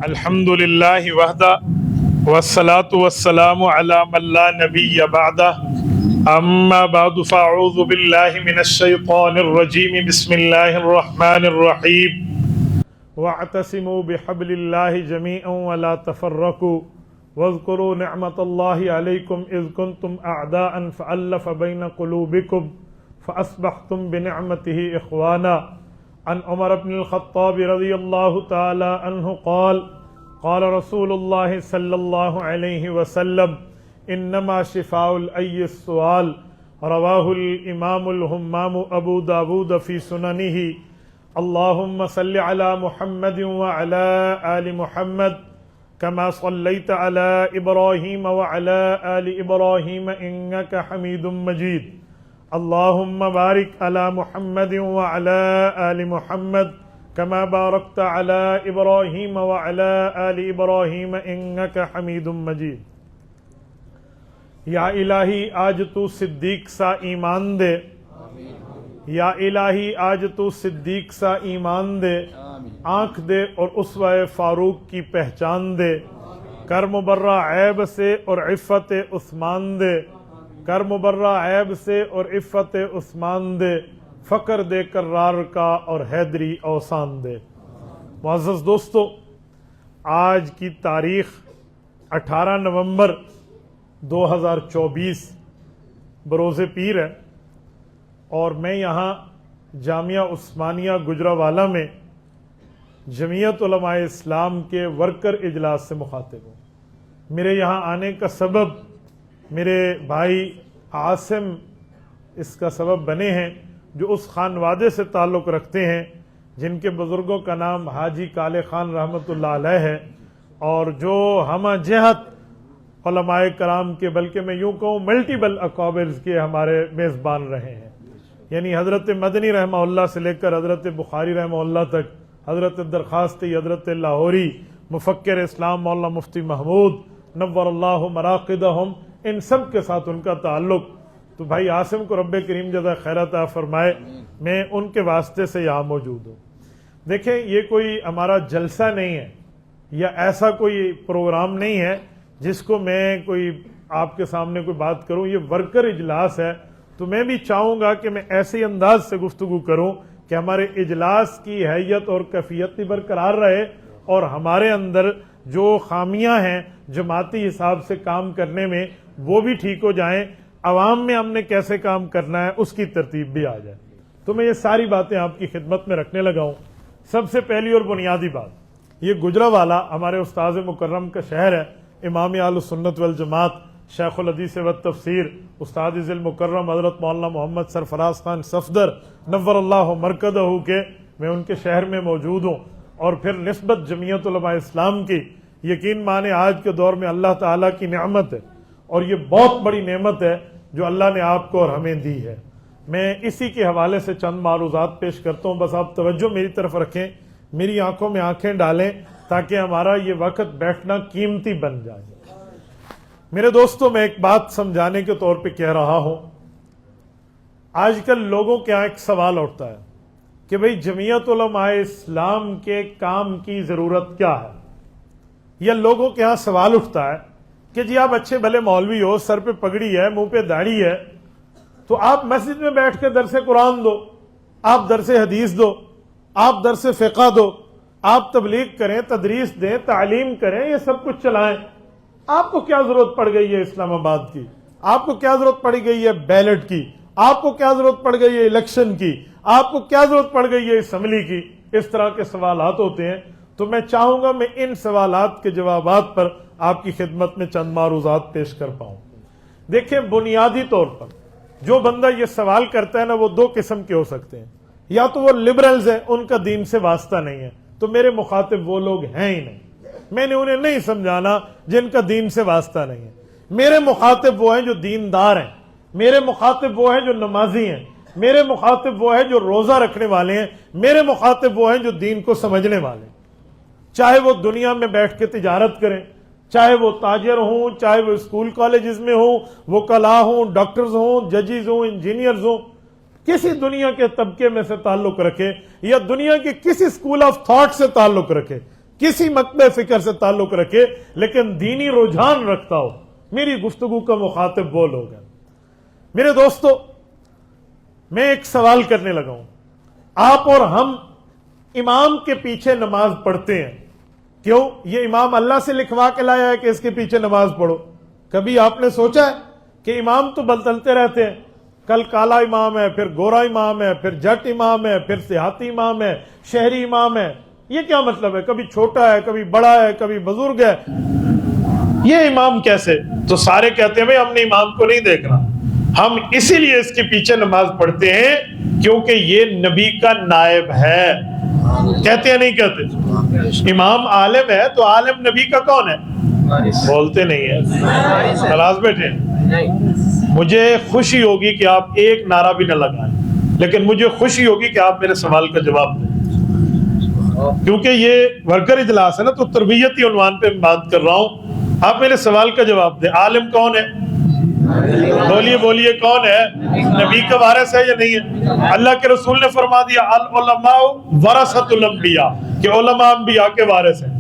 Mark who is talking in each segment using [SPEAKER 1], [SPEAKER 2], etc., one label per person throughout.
[SPEAKER 1] الحمد للہ وحدہ والصلاة والسلام علی من لا نبی بعدہ اما بعد فاعوذ باللہ من الشیطان الرجیم بسم اللہ الرحمن الرحیم واعتصموا بحبل اللہ جميعا ولا تفرقوا واذكروا نعمة اللہ علیکم اذ کنتم اعداء فألف بین قلوبکم فاصبحتم بنعمته اخوانا. عن عمر بن الخطاب رضی اللہ تعالی عنہ قال قال رسول اللہ صلی اللہ علیہ وسلم انما شفاء العی السؤال. رواہ الامام الہمام ابو داود فی سننہ. اللہم صل علی محمد وعلی آل محمد کما صلیت علی ابراہیم وعلی آل ابراہیم انک حمید مجید. اللہم بارک علی محمد وعلی آل محمد کما بارکت علی ابراہیم وعلی آل ابراہیم انک حمید مجید. یا الہی آج تو صدیق سا ایمان دے، یا الہی آج تو صدیق سا ایمان دے، آنکھ دے اور اسوہ فاروق کی پہچان دے، کر مبرہ عیب سے اور عفت عثمان دے، کر مبرہ عیب سے اور عفت عثمان دے، فقر دے کرار کا اور حیدری اوسان دے. معزز دوستو، آج کی تاریخ 18 نومبر 2024 بروز پیر ہے، اور میں یہاں جامعہ عثمانیہ گجرانوالہ میں جمعیت علماء اسلام کے ورکر اجلاس سے مخاطب ہوں. میرے یہاں آنے کا سبب میرے بھائی عاصم اس کا سبب بنے ہیں، جو اس خانوادے سے تعلق رکھتے ہیں جن کے بزرگوں کا نام حاجی کالے خان رحمۃ اللہ علیہ ہے، اور جو ہمہ جہت علماء کرام کے، بلکہ میں یوں کہوں ملٹیپل اکابرز کے ہمارے میزبان رہے ہیں. یعنی حضرت مدنی رحمہ اللہ سے لے کر حضرت بخاری رحمہ اللہ تک، حضرت درخواستی، حضرت لاہوری، مفکر اسلام مولانا مفتی محمود نور اللہ مراقدہم، ان سب کے ساتھ ان کا تعلق. تو بھائی عاصم کو رب کریم جزا خیر عطا فرمائے، میں ان کے واسطے سے یہاں موجود ہوں. دیکھیں، یہ کوئی ہمارا جلسہ نہیں ہے یا ایسا کوئی پروگرام نہیں ہے جس کو میں کوئی آپ کے سامنے کوئی بات کروں. یہ ورکر اجلاس ہے، تو میں بھی چاہوں گا کہ میں ایسے انداز سے گفتگو کروں کہ ہمارے اجلاس کی حیت اور کیفیت بھی برقرار رہے، اور ہمارے اندر جو خامیاں ہیں جماعتی حساب سے کام کرنے میں وہ بھی ٹھیک ہو جائیں. عوام میں ہم نے کیسے کام کرنا ہے اس کی ترتیب بھی آ جائے. تو میں یہ ساری باتیں آپ کی خدمت میں رکھنے لگا ہوں. سب سے پہلی اور بنیادی بات، یہ گجرانوالہ ہمارے استاذ مکرم کا شہر ہے. امام اہل سنت والجماعت، شیخ الحدیث والتفسیر، استاد ذی المکرم حضرت مولانا محمد سرفراز خان صفدر نور اللہ مرکزہ کے، میں ان کے شہر میں موجود ہوں. اور پھر نسبت جمعیت علماء اسلام کی، یقین مانے آج کے دور میں اللہ تعالیٰ کی نعمت ہے، اور یہ بہت بڑی نعمت ہے جو اللہ نے آپ کو اور ہمیں دی ہے. میں اسی کے حوالے سے چند معروضات پیش کرتا ہوں. بس آپ توجہ میری طرف رکھیں، میری آنکھوں میں آنکھیں ڈالیں تاکہ ہمارا یہ وقت بیٹھنا قیمتی بن جائے. میرے دوستوں، میں ایک بات سمجھانے کے طور پہ کہہ رہا ہوں. آج کل لوگوں کے یہاں ایک سوال اٹھتا ہے کہ بھئی جمعیت علماء اسلام کے کام کی ضرورت کیا ہے، یا لوگوں کے یہاں سوال اٹھتا ہے کہ جی آپ اچھے بھلے مولوی ہو، سر پہ پگڑی ہے، منہ پہ داڑھی ہے، تو آپ مسجد میں بیٹھ کے درس قرآن دو، آپ درس حدیث دو، آپ درس فقہ دو، آپ تبلیغ کریں، تدریس دیں، تعلیم کریں، یہ سب کچھ چلائیں. آپ کو کیا ضرورت پڑ گئی ہے اسلام آباد کی؟ آپ کو کیا ضرورت پڑ گئی ہے بیلٹ کی؟ آپ کو کیا ضرورت پڑ گئی ہے الیکشن کی؟ آپ کو کیا ضرورت پڑ گئی ہے اسمبلی کی؟ اس طرح کے سوالات ہوتے ہیں. تو میں چاہوں گا میں ان سوالات کے جوابات پر آپ کی خدمت میں چند معروضات پیش کر پاؤں. دیکھیں، بنیادی طور پر جو بندہ یہ سوال کرتا ہے نا، وہ دو قسم کے ہو سکتے ہیں. یا تو وہ لبرلز ہیں، ان کا دین سے واسطہ نہیں ہے، تو میرے مخاطب وہ لوگ ہیں ہی نہیں. میں نے انہیں نہیں سمجھانا جن کا دین سے واسطہ نہیں ہے. میرے مخاطب وہ ہیں جو دیندار ہیں، میرے مخاطب وہ ہیں جو نمازی ہیں، میرے مخاطب وہ ہیں جو روزہ رکھنے والے ہیں، میرے مخاطب وہ ہیں جو دین کو سمجھنے والے ہیں. چاہے وہ دنیا میں بیٹھ کے تجارت کریں، چاہے وہ تاجر ہوں، چاہے وہ اسکول کالجز میں ہوں، وکلاء ہوں، ڈاکٹرز ہوں، ججز ہوں، انجینئرز ہوں، کسی دنیا کے طبقے میں سے تعلق رکھے یا دنیا کے کسی اسکول آف تھاٹ سے تعلق رکھے، کسی مکتب فکر سے تعلق رکھے لیکن دینی رجحان رکھتا ہو، میری گفتگو کا مخاطب وہ لوگ ہیں۔ میرے دوستو، میں ایک سوال کرنے لگا ہوں، آپ اور ہم امام کے پیچھے نماز پڑھتے ہیں، کیوں؟ یہ امام اللہ سے لکھوا کے لایا ہے کہ اس کے پیچھے نماز پڑھو؟ کبھی آپ نے سوچا ہے کہ امام تو بدلتے رہتے ہیں، کل کالا امام ہے، پھر گورا امام ہے، پھر جٹ امام ہے، پھر دیہاتی امام ہے، شہری امام ہے، یہ کیا مطلب ہے؟ کبھی چھوٹا ہے، کبھی بڑا ہے، کبھی بزرگ ہے، یہ امام کیسے؟ تو سارے کہتے ہیں بھئی ہم نے امام کو نہیں دیکھنا، ہم اسی لیے اس کے پیچھے نماز پڑھتے ہیں کیونکہ یہ نبی کا نائب ہے۔ کہتے ہیں نہیں کہتے؟ امام عالم ہے تو عالم نبی کا کون ہے؟ بولتے نہیں ہیں، خلاص بیٹھے۔ مجھے خوشی ہوگی کہ آپ ایک نعرہ بھی نہ لگائیں، لیکن مجھے خوشی ہوگی کہ آپ میرے سوال کا جواب دیں، کیونکہ یہ ورکر اجلاس ہے نا، تو تربیتی عنوان پہ بات کر رہا ہوں۔ آپ میرے سوال کا جواب دیں، عالم کون ہے؟ بولیے بولیے، کون ہے؟ نبی کا وارث ہے یا نہیں ہے؟ اللہ کے رسول نے فرما دیا العلماء ورثۃ الانبیاء، کہ علماء انبیاء کے وارث ہیں۔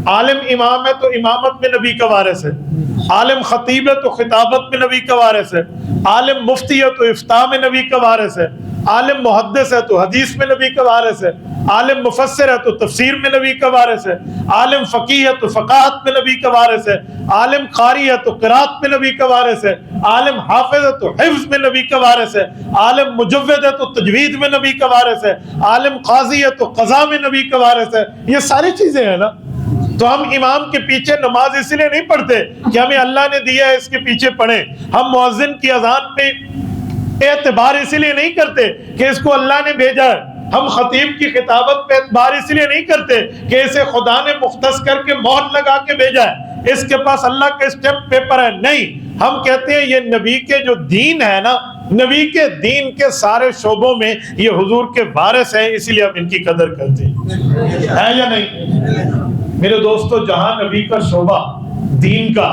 [SPEAKER 1] عالم امام ہے تو امامت میں نبی کا وارث ہے، عالم خطیب ہے تو خطابت میں نبی کا وارث ہے، عالم مفتی ہے تو افتاء میں نبی کا وارث ہے، عالم محدث ہے تو حدیث میں نبی کا وارث ہے، عالم مفسر ہے تو تفسیر میں نبی کا وارث ہے، عالم فقیہ ہے تو فقاہت میں نبی کا وارث ہے، عالم قاری ہے تو قرات میں نبی کا وارث ہے، عالم حافظ ہے تو حفظ میں نبی کا وارث ہے، عالم مجود ہے تو تجوید میں نبی کا وارث ہے، عالم قاضی ہے تو قضاء میں نبی کا وارث ہے۔ یہ ساری چیزیں ہیں نا، تو ہم امام کے پیچھے نماز اس لیے نہیں پڑھتے کہ ہمیں اللہ نے دیا ہے اس کے پیچھے پڑھیں، ہم مؤذن کی اذان پہ اعتبار اسی لیے نہیں کرتے کہ اس کو اللہ نے بھیجا ہے، ہم خطیب کی خطابت پہ اعتبار اس لیے نہیں کرتے کہ اسے خدا نے مختص کر کے مہر لگا کے بھیجا ہے، اس کے پاس اللہ کا اسٹیمپ پیپر ہے، نہیں، ہم کہتے ہیں یہ نبی کے جو دین ہے نا، نبی کے دین کے سارے شعبوں میں یہ حضور کے وارث ہیں، اسی لیے ہم ان کی قدر کرتے ہیں، ہے یا نہیں؟ میرے دوستو، جہاں نبی کا شعبہ دین کا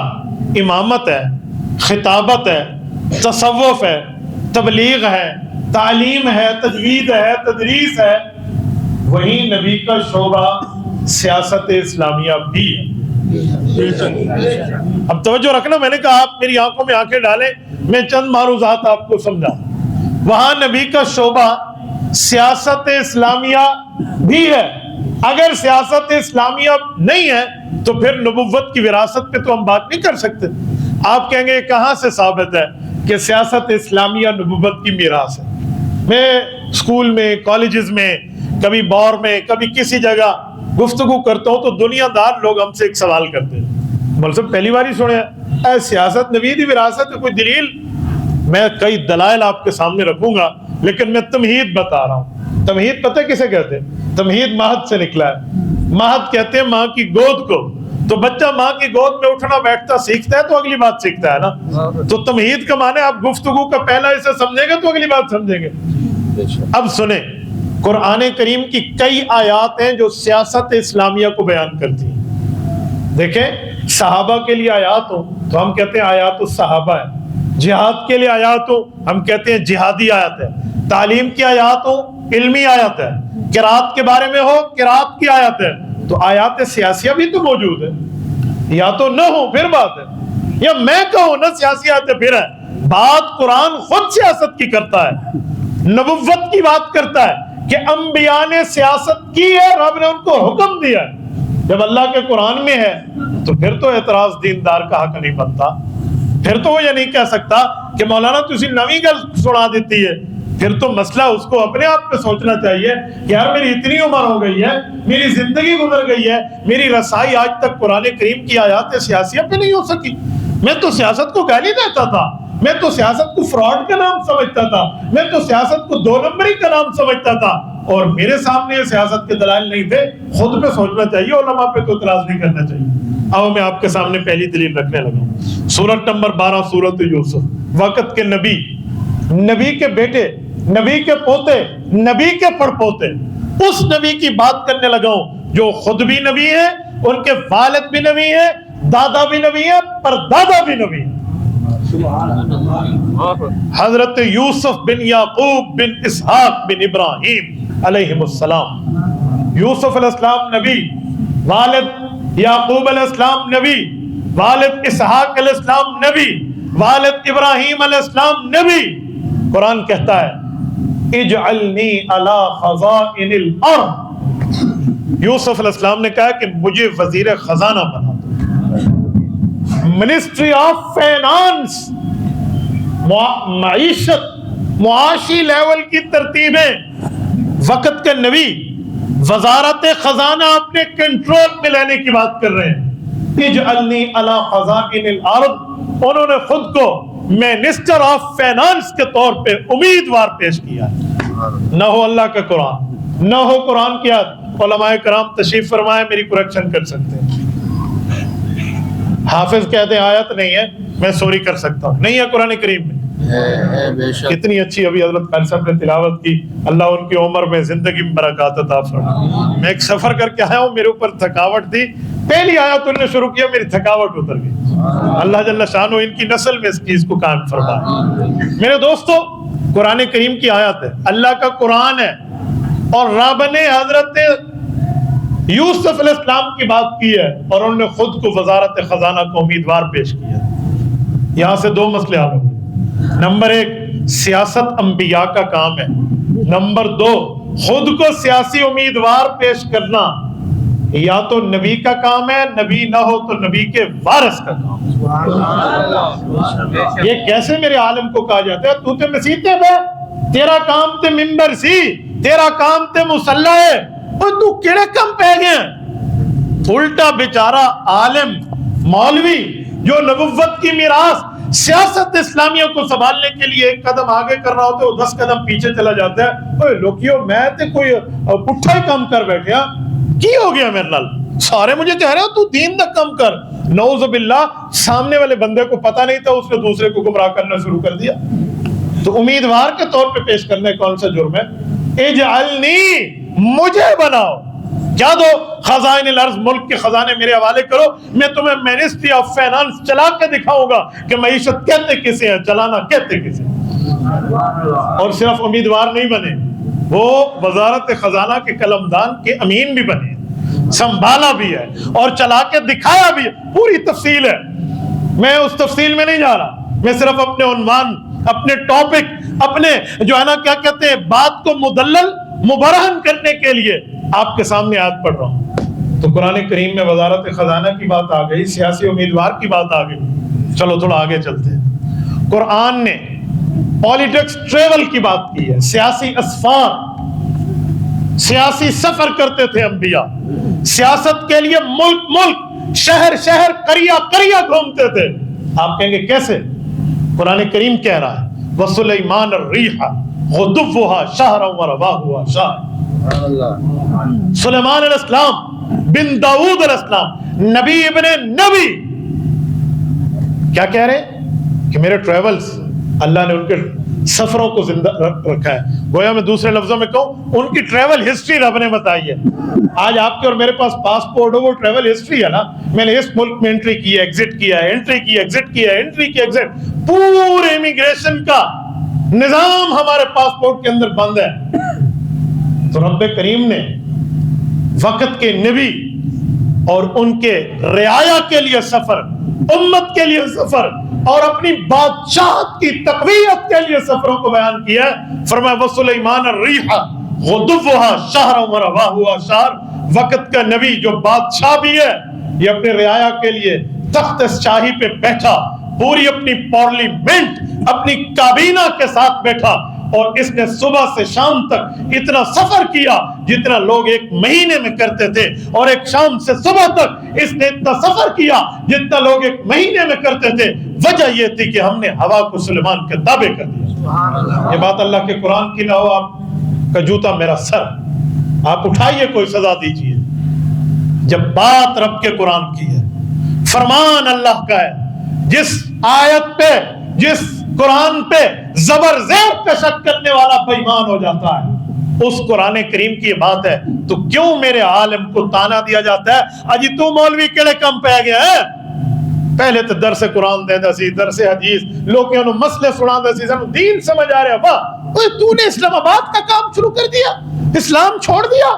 [SPEAKER 1] امامت ہے، خطابت ہے، تصوف ہے، تبلیغ ہے، تعلیم ہے، تجوید ہے، تدریس ہے، وہی نبی کا شعبہ سیاست اسلامیہ بھی ہے۔ اب توجہ رکھنا، میں نے کہا آپ میری آنکھوں میں آنکھیں ڈالیں، میں چند معروضات آپ کو سمجھا۔ وہاں نبی کا شعبہ سیاست اسلامیہ بھی ہے، اگر سیاست اسلامیہ نہیں ہے تو پھر نبوت کی وراثت پہ تو ہم بات نہیں کر سکتے۔ آپ کہیں گے کہاں سے ثابت ہے کہ سیاست اسلامیہ نبوت کی میراث ہے؟ میں اسکول میں، کالجز میں، کبھی بور میں، کبھی کسی جگہ گفتگو کرتا ہوں تو دنیا دار لوگ ہم سے ایک سوال کرتے ہیں، مول صاحب پہلی بار ہی سنے ہیں سیاست نبی دی وراثت ہے، کوئی دلیل؟ میں کئی دلائل آپ کے سامنے رکھوں گا، لیکن میں تمہید بتا رہا ہوں۔ تمہید پتہ کسے کہتے ہیں؟ تمہید مہد سے نکلا ہے، مہد کہتے ہیں ماں کی گود کو، تو بچہ ماں کی گود میں اٹھنا بیٹھتا سیکھتا ہے تو اگلی بات سیکھتا ہے نا، تو تمہید کا معنی آپ گفتگو کا پہلا حصہ سمجھیں گے تو اگلی بات سمجھیں گے۔ اب سنیں، قرآن کریم کی کئی آیات ہیں جو سیاست اسلامیہ کو بیان کرتی ہیں۔ دیکھیں، صحابہ کے لیے آیات ہو تو ہم کہتے ہیں آیات الصحابہ ہے، جہاد کے لیے آیات ہو ہم کہتے ہیں جہادی آیات ہے، تعلیم کی آیات ہو علمی آیات ہے، قرات کے بارے میں ہو قرات کی آیات ہے، تو آیات سیاسیہ بھی تو موجود ہے، یا تو نہ ہو پھر بات ہے، یا میں کہوں نہ سیاسیات ہے پھر ہے بات۔ قرآن خود سیاست کی کرتا ہے، نبوت کی بات کرتا ہے کہ انبیاء نے سیاست کی ہے، رب نے ان کو حکم دیا ہے۔ جب اللہ کے قرآن میں ہے تو پھر تو اعتراض دیندار کا حق نہیں بنتا، پھر تو وہ یہ نہیں کہہ سکتا کہ مولانا تسی نویں گل سنا دیتی ہے، پھر تو مسئلہ اس کو اپنے آپ پہ سوچنا چاہیے کہ یار میری اتنی عمر ہو گئی ہے، میری زندگی گزر گئی ہے، میری رسائی آج تک قرآن کریم کی آیات سیاسیہ پہ نہیں ہو سکی۔ میں تو سیاست کو گالی دیتا تھا، میں تو سیاست کو فراڈ کا نام سمجھتا تھا، میں تو سیاست کو دو نمبری کا نام سمجھتا تھا، اور میرے سامنے یہ سیاست کے دلائل نہیں تھے۔ خود پہ سوچنا چاہیے، علماء پہ تو اعتراض نہیں کرنا چاہیے۔ اب میں آپ کے سامنے پہلی دلیل رکھنے لگا ہوں، سورت نمبر 12 سورت یوسف۔ وقت کے نبی، نبی کے بیٹے، نبی کے پوتے، نبی کے پڑپوتے، اس نبی کی بات کرنے لگا ہوں جو خود بھی نبی ہے، ان کے والد بھی نبی ہے، دادا بھی نبی ہے، پردادا بھی نبی ہے۔ حضرت یوسف بن یعقوب بن اسحاق بن ابراہیم علیہ السلام۔ یوسف علیہ السلام نبی، والد یعقوب علیہ السلام نبی، والد اسحاق علیہ السلام نبی، والد ابراہیم علیہ السلام نبی۔ قرآن کہتا ہے اجعلنی علی خزائن الارض، یوسف علیہ السلام نے کہا کہ مجھے وزیر خزانہ بنا دو، منسٹری آف فائنانس، معیشت، معاشی لیول کی ترتیبیں۔ وقت کے نبی وزارت خزانہ اپنے کنٹرول میں لینے کی بات کر رہے ہیں۔ اجعلنی علی خزائن الارض، انہوں نے خود کو منسٹر آف فائنانس کے طور پہ امیدوار پیش کیا۔ نہ ہو اللہ کا قرآن، نہ ہو قرآن کی آیت۔ علماء کرام تشریف فرمائے، میری کریکشن کر سکتے ہیں۔ حافظ کہتے ہیں آیت نہیں ہے، میں سوری کر سکتا ہوں، نہیں ہے قرآن کریم میں۔ کتنی اچھی ابھی حضرت قاری صاحب نے تلاوت کی، اللہ ان کی عمر میں زندگی میں برکات عطا فرمائے۔ میں ایک سفر کر کے آیا ہوں، میرے اوپر تھکاوٹ تھی، پہلی آیت انہوں نے شروع کیا، میری تھکاوٹ اتر گئی۔ اللہ جل شانہ ان کی نسل میں اس چیز کو قائم فرمائے۔ میرے دوستو، قرآن کریم کی آیت ہے، اللہ کا قرآن ہے، اور رب نے حضرت یوسف علیہ السلام کی بات کی ہے، اور انہوں نے خود کو وزارت خزانہ کو امیدوار پیش کیا۔ یہاں سے دو مسئلے حل ہوں گے۔ نمبر ایک، سیاست انبیاء کا کام ہے۔ نمبر دو، خود کو سیاسی امیدوار پیش کرنا یا تو نبی کا کام ہے، نبی نہ ہو تو نبی کے وارث کا کام ہے۔ یہ کیسے میرے عالم کو کہا جاتا ہے تو تے مسیتے بے، تیرا کام تے ممبر سی، تیرا کام تے مصلی ہے، اور تو کیڑے کم پہ گئے؟ الٹا بیچارہ عالم مولوی جو نبوت کی میراث سیاست اسلامیہ کو سنبھالنے کے لیے ایک قدم آگے کر رہا ہوتا ہے، وہ 10 قدم پیچھے چلا جاتا ہے۔ اوے لوکیو، میں تے کوئی پٹھا ہی کام کر بیٹھے ہاں، کی ہو گیا میرے نال؟ سارے مجھے کہہ رہے ہو تو دین دا کم کر۔ نعوذ باللہ، سامنے والے بندے کو پتہ نہیں تھا، اس نے دوسرے کو گمراہ کرنا شروع کر دیا۔ تو امیدوار کے طور پہ پیش کرنے کون سا جرم ہے؟ اجعلنی، مجھے بناؤ، کیا دو خزائن الارض، ملک کے خزانے میرے حوالے کرو، میں تمہیں منسٹری آف فائنانس چلا کے دکھاؤں گا کہ معیشت کہتے کسے ہیں، چلانا کہتے کسے ہیں۔ اور صرف امیدوار نہیں بنے، وہ وزارت خزانہ کے قلمدان کے امین بھی بنے، سنبھالا بھی ہے اور چلا کے دکھایا بھی ہے۔ پوری تفصیل ہے، میں اس تفصیل میں نہیں جا رہا، میں صرف اپنے عنوان، اپنے ٹاپک، اپنے جو ہے نا کیا کہتے ہیں، بات کو مدلل مبرہن کرنے کے لیے آپ کے سامنے آیت پڑھ رہا ہوں۔ تو قرآن کریم میں وزارت خزانہ کی بات آ گئی، سیاسی امیدوار کی بات آ گئی۔ چلو تھوڑا آگے چلتے ہیں۔ قرآن نے پالیٹکس ٹریول کی بات کی ہے، سیاسی اسفار، سیاسی سفر کرتے تھے انبیاء، سیاست کے لیے ملک ملک، شہر شہر، قریہ قریہ گھومتے تھے۔ آپ کہیں گے کیسے؟ قرآن کریم کہہ رہا ہے وَسُلَيْمَانَ الرِّيحَ غُدُوُّهَا شَهْرًا وَرَوَاحُهَا شَهْرًا۔ سلیمان علیہ السلام بن داؤد علیہ السلام، نبی ابن نبی، کیا کہہ رہے ہیں کہ میرے ٹریولز، اللہ نے ان کے سفروں کو زندہ رکھا ہے۔ گویا میں دوسرے لفظوں میں کہوں، ان کی ٹریول ہسٹری رب نے بتائی ہے۔ آج آپ کے اور میرے پاس پاسپورٹ ہو، وہ ٹریول ہسٹری ہے نا، میں نے اس ملک میں انٹری کی ہے، ایگزٹ کیا ہے، انٹری کی، ایگزٹ کیا ہے، انٹری کی، ایگزٹ، پورے امیگریشن کا نظام ہمارے پاسپورٹ کے اندر بند ہے۔ تو رب کریم نے وقت کے نبی اور ان کے رعایا کے لیے سفر، امت کے لیے سفر، اور اپنی بادشاہت کی تقویت کے لیے سفروں کو بیان کیا ہے۔ فرمایا وَسُلَيْمَانَ الرِّيحَ غُدُوُّهَا شَهْرًا وَرَوَاحُهَا شَهْرًا۔ وقت کا نبی جو بادشاہ بھی ہے، یہ اپنے رعایا کے لیے تخت شاہی پہ بیٹھا، پوری اپنی پارلیمنٹ، اپنی کابینہ کے ساتھ بیٹھا، اور اس نے صبح سے شام تک اتنا سفر کیا جتنا لوگ ایک مہینے میں کرتے تھے، اور ایک شام سے صبح تک اس نے اتنا سفر کیا جتنا لوگ ایک مہینے میں کرتے تھے۔ وجہ یہ تھی کہ ہم نے ہوا کو سلیمان کے تابع کر دیا۔ یہ بات اللہ کے قرآن کی نہ ہو، آپ کا جوتا میرا سر، آپ اٹھائیے، کوئی سزا دیجیے۔ جب بات رب کے قرآن کی ہے، فرمان اللہ کا ہے، جس آیت پہ، جس قرآن پہ زبر زیر کا شک کرنے والا بے ایمان ہو جاتا ہے، اس قرآن کریم کی یہ بات ہے، تو کیوں میرے عالم کو تانا دیا جاتا ہے اجی تو مولوی کیڑے کم پہ گیا ہے؟ پہلے تو درس قرآن دیندا سی، درس حدیث، لوگوں نو مسئلے سناندا سی، سانو دین سمجھ آ رہا، واہ تو نے اسلام آباد کا کام شروع کر دیا، اسلام چھوڑ دیا،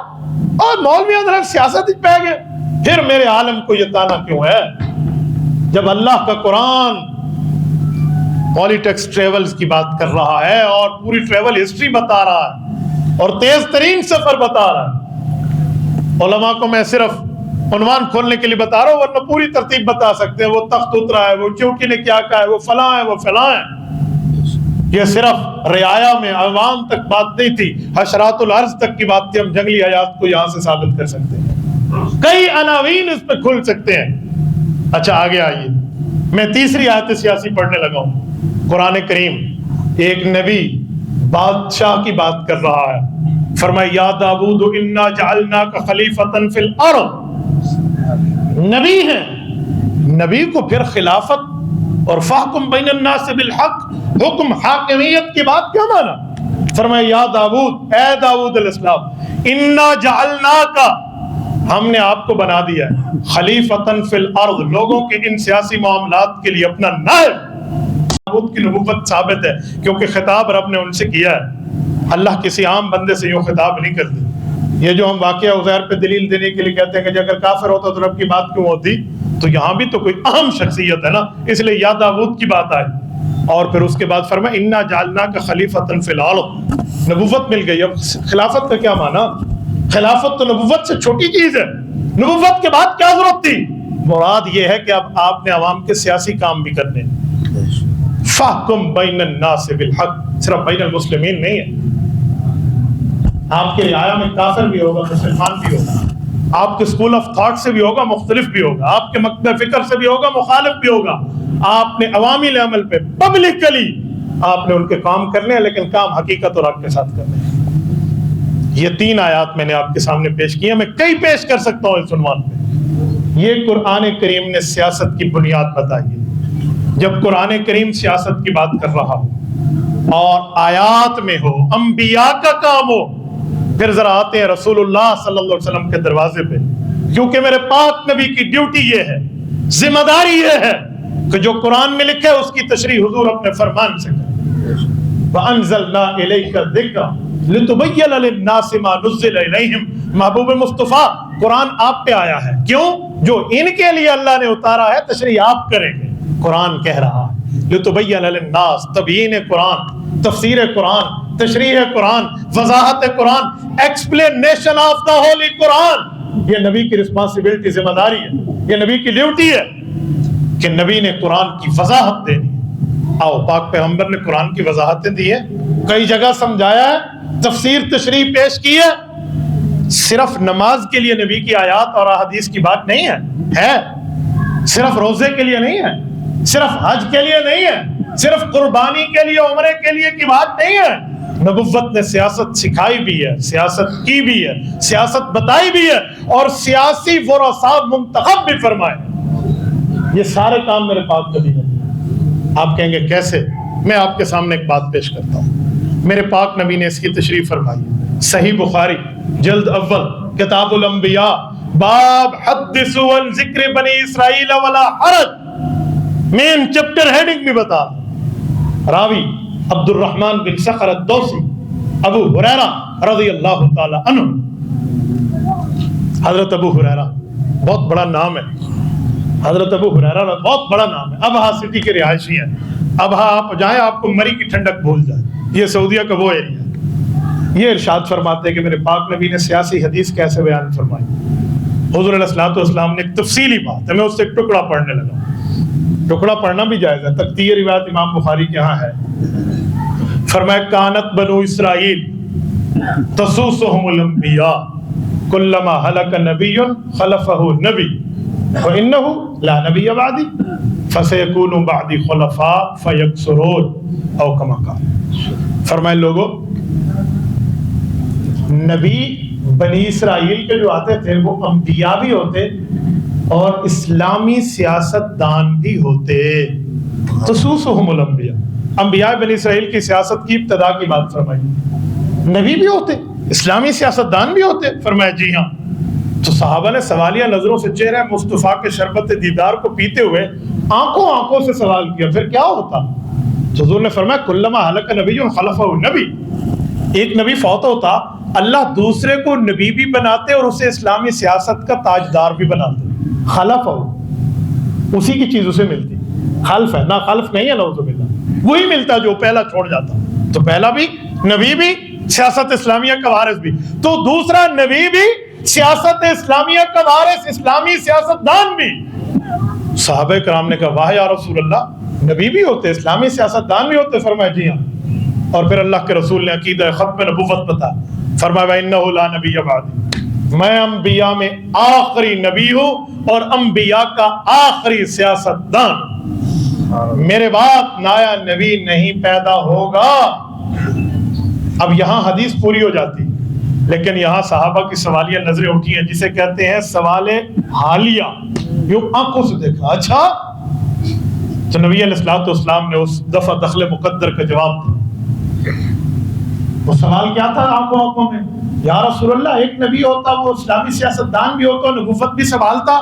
[SPEAKER 1] اور مولوی حضرات سیاست پہ گئے۔ پھر میرے عالم کو یہ تانا کیوں ہے جب اللہ کا قرآن پالیٹکس ٹریولز کی بات کر رہا ہے اور پوری ٹریول ہسٹری بتا رہا ہے اور تیز ترین سفر بتا رہا ہے. علماء کو میں صرف عنوان کھولنے کے لیے بتا رہا ہوں ورنہ پوری ترتیب بتا سکتے ہیں. وہ تخت اترا ہے, وہ چوکی نے کیا کہا ہے, وہ فلاں ہے, وہ فلاں ہے. یہ صرف رعایا میں عوام تک بات نہیں تھی, حشرات الارض تک کی بات تھی. ہم جنگلی حیات کو یہاں سے ثابت کر سکتے ہیں, کئی عناوین اس پہ کھل سکتے ہیں. اچھا آگے آئیے, میں تیسری آیت سیاسی پڑھنے لگا ہوں. قرآن کریم ایک نبی بادشاہ کی بات کر رہا ہے. فرمایا یا داؤد انا جعلناک خلیفۃ فی الارض. نبی ہیں, نبی کو پھر خلافت اور فاحکم بین الناس بالحق, حکم حاکمیت کی بات کیا مانا؟ فرمایا یا داؤد, اے داؤد علیہ السلام, انا جعلناک, ہم نے آپ کو بنا دیا ہے, خلیفتن فی الارض, لوگوں کے ان سیاسی معاملات کے لیے اپنا نائب. داؤد کی نبوت ثابت ہے کیونکہ خطاب رب نے ان سے کیا ہے. اللہ کسی عام بندے سے یوں خطاب نہیں کرتے. یہ جو ہم واقعہ عزیر پہ دلیل دینے کے لیے کہتے ہیں کہ اگر کافر ہوتا تو رب کی بات کیوں ہوتی, تو یہاں بھی تو کوئی اہم شخصیت ہے نا, اس لیے یا داؤد کی بات آئی. اور پھر اس کے بعد فرمایا انا جعلناک خلیفتن فی الارض, نبوت مل گئی. اب خلافت کا کیا معنی؟ خلافت تو نبوت سے چھوٹی چیز ہے, نبوت کے بعد کیا ضرورت تھی؟ مراد یہ ہے کہ اب آپ نے عوام کے سیاسی کام بھی کرنے. فاحکم بین الناس بالحق, صرف بین المسلمین نہیں ہے. آپ کے رعایا میں کافر بھی ہوگا, مسلمان بھی ہوگا, آپ کے اسکول آف تھاٹ سے بھی ہوگا, مختلف بھی ہوگا, آپ کے مکتب فکر سے بھی ہوگا, مخالف بھی ہوگا. آپ نے عوامی عمل پہ پبلکلی آپ نے ان کے کام کرنے ہیں, لیکن کام حقیقت اور حق کے ساتھ کرنے ہیں. یہ 3 آیات میں نے آپ کے سامنے پیش کی ہیں, میں کئی پیش کر سکتا ہوں اس عنوان پہ. یہ قرآن کریم نے سیاست کی بنیاد بتائی ہے. جب قرآن کریم سیاست کی بات کر رہا ہو اور آیات میں ہو, انبیاء کا کام ہو, پھر ذرا آتے ہیں رسول اللہ صلی اللہ علیہ وسلم کے دروازے پہ, کیونکہ میرے پاک نبی کی ڈیوٹی یہ ہے, ذمہ داری یہ ہے کہ جو قرآن میں لکھے اس کی تشریح حضور اپنے فرمان سے کریں. وَأَنزَلْنَا إِلَيْكَ الذِّكْرَ لِتُبَيِّنَ لِلنَّاسِ مَا نُزِّلَ إِلَيْهِمْ. محبوب مصطفیٰ قرآن آپ پہ آیا ہے, کیوں؟ جو ان کے لیے اللہ نے اتارا ہے تشریح آپ کریں گے. قرآن کہہ رہا ہے لِتُبَيِّنَ لِلنَّاسِ, تبیین قرآن, تفسیر قرآن, تشریح قرآن, وضاحت قرآن, ایکسپلینیشن آف دا ہولی قرآن. یہ نبی کی رسپانسبلٹی, ذمہ داری ہے, یہ نبی کی ڈیوٹی ہے کہ نبی نے قرآن کی وضاحت دینی. آؤ, پاک پیغمبر نے قرآن کی وضاحتیں دی ہیں, کئی جگہ سمجھایا ہے, تفسیر تشریح پیش کی ہے. صرف نماز کے لیے نبی کی آیات اور احادیث کی بات نہیں ہے, صرف روزے کے لیے نہیں ہے, صرف حج کے لیے نہیں ہے, صرف قربانی کے لیے, عمرے کے لیے کی بات نہیں ہے. نبوت نے سیاست سکھائی بھی ہے, سیاست کی بھی ہے, سیاست بتائی بھی ہے, اور سیاسی ورثاء منتخب بھی فرمائے. یہ سارے کام میرے پاک نبی نے. آپ کہیں گے کیسے؟ میں آپ کے سامنے ایک بات پیش کرتا ہوں. میرے پاک نبی نے اس کی تشریح فرمائی. صحیح بخاری جلد اول کتاب الانبیاء, باب حدثوا عن ذکر بنی اسرائیل ولا حرج, مین چپٹر ہیڈنگ بھی بتا. راوی عبد الرحمن بن صخر الدوسی, ابو ہریرہ رضی اللہ تعالی عنہ. حضرت ابو ہریرہ بہت بڑا نام ہے, حضرت ابو ہریرہ بہت بڑا نام ہے. ابہا سٹی کے رہائشی ہیں. ابہا آپ جائیں آپ کو مری کی ٹھنڈک بھول جائے. یہ سعودیہ کا وہ ایریا ہے. یہ ارشاد فرماتے ہیں کہ میرے پاک نبی نے سیاسی حدیث کیسے بیان فرمائی. حضور علیہ الصلوۃ والسلام نے ایک تفصیلی بات ہے, میں اس سے ایک ٹکڑا پڑھنے لگا. ٹکڑا پڑھنا بھی جائز ہے, تقدیر روایت امام بخاری کے ہاں ہے. فرمایا کانت بنو اسرائیل تسوسهم الانبیاء کلما ہلک نبی خلفہ نبی وانه لا نبی بعدی فسیکون بعدی خلفاء فیکثرون او کما قال. فرمائے لوگوں, نبی بنی اسرائیل کے جو آتے تھے وہ انبیاء بھی ہوتے اور اسلامی سیاست دان بھی ہوتے. تسوسهم الانبیاء, انبیاء بنی اسرائیل کی سیاست کی ابتدا کی بات فرمائی. نبی بھی ہوتے, اسلامی سیاست دان بھی ہوتے. فرمایا جی ہاں. تو صحابہ نے سوالیہ نظروں سے چہرہ مصطفیٰ کے شربت دیدار کو پیتے ہوئے آنکھوں سے سوال کیا, پھر کیا ہوتا؟ تو حضور نے فرمایا کلما ہلک نبی خلفہ نبی, ایک نبی فوت ہوتا اللہ دوسرے کو نبی بھی بناتے اور اسے اسلامی سیاست کا تاجدار بھی بناتے. خلف ہو اسی کی چیز اسے ملتی. خلف ہے نہ خلف نہیں ہے نعوذ باللہ، وہی ملتا جو پہلا چھوڑ جاتا. تو پہلا بھی نبی بھی سیاست اسلامیہ کا وارث بھی، تو دوسرا نبی بھی سیاست اسلامیہ کا وارث، اسلامی سیاست دان بھی. صحابہ کرام نے کہا واہ یا رسول اللہ، نبی بھی ہوتے اسلامی سیاست دان بھی ہوتے؟ فرمایا جی ہاں. اور پھر اللہ کے رسول نے عقیدہ ختم نبوت بتا، فرمایا وَإِنَّهُ لَا نَبِيَّ بَعْدِي، میں انبیاء میں آخری نبی ہوں اور انبیاء کا آخری سیاست دان، میرے بعد نیا نبی نہیں پیدا ہوگا. اب یہاں حدیث پوری ہو جاتی، لیکن یہاں صحابہ کی سوالیہ نظریں اٹھی ہیں، جسے کہتے ہیں سوال حالیہ. یوں آنکھوں سے دیکھا، اچھا. تو نبی علیہ السلام نے اس دفعہ دخل مقدر کا جواب دیا. وہ سوال کیا تھا آنکھوں میں؟ یا رسول اللہ، ایک نبی ہوتا وہ اسلامی سیاست دان بھی ہوتا، نبوت بھی سنبھالتا،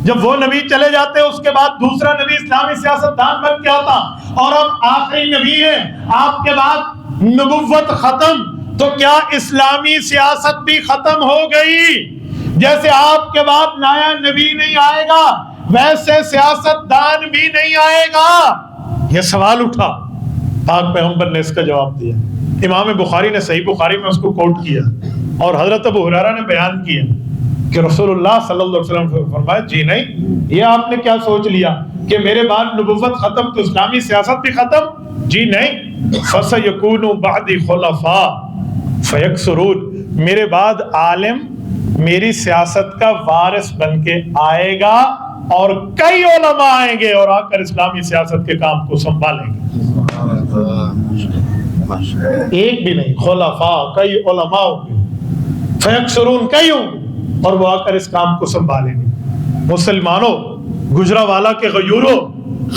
[SPEAKER 1] جب وہ نبی چلے جاتے اس کے بعد دوسرا نبی اسلامی سیاست دان بن کے آتا، اور اب آخری نبی ہے، آپ کے بعد نبوت ختم، تو کیا اسلامی سیاست بھی ختم ہو گئی؟ جیسے آپ کے بعد نیا نبی نہیں آئے گا ویسے سیاست دان بھی نہیں آئے گا. یہ سوال اٹھا، پاک پیغمبر نے اس کا جواب دیا. امام بخاری نے صحیح بخاری میں اس کو کوٹ کیا، اور حضرت ابو ہریرہ نے بیان کیا کہ رسول اللہ صلی اللہ علیہ وسلم فرمایا جی نہیں، یہ آپ نے کیا سوچ لیا کہ میرے بعد نبوت ختم تو اسلامی سیاست بھی ختم؟ جی نہیں. فَسَيَكُونُ بَعْدِ خُلَفَاء فَيَكْثُرُونَ، میرے بعد عالم میری سیاست کا وارث بن کے آئے گا، اور کئی علماء آئیں گے اور آ کر اسلامی سیاست کے کام کو سنبھالیں گے. ایک بھی نہیں، خلفاء کئی علماء ہوں گے، فیکسرون کئی ہوں گے، اور وہ آ کر اس کام کو سنبھالیں گے. مسلمانوں، گجرانوالہ کے غیوروں،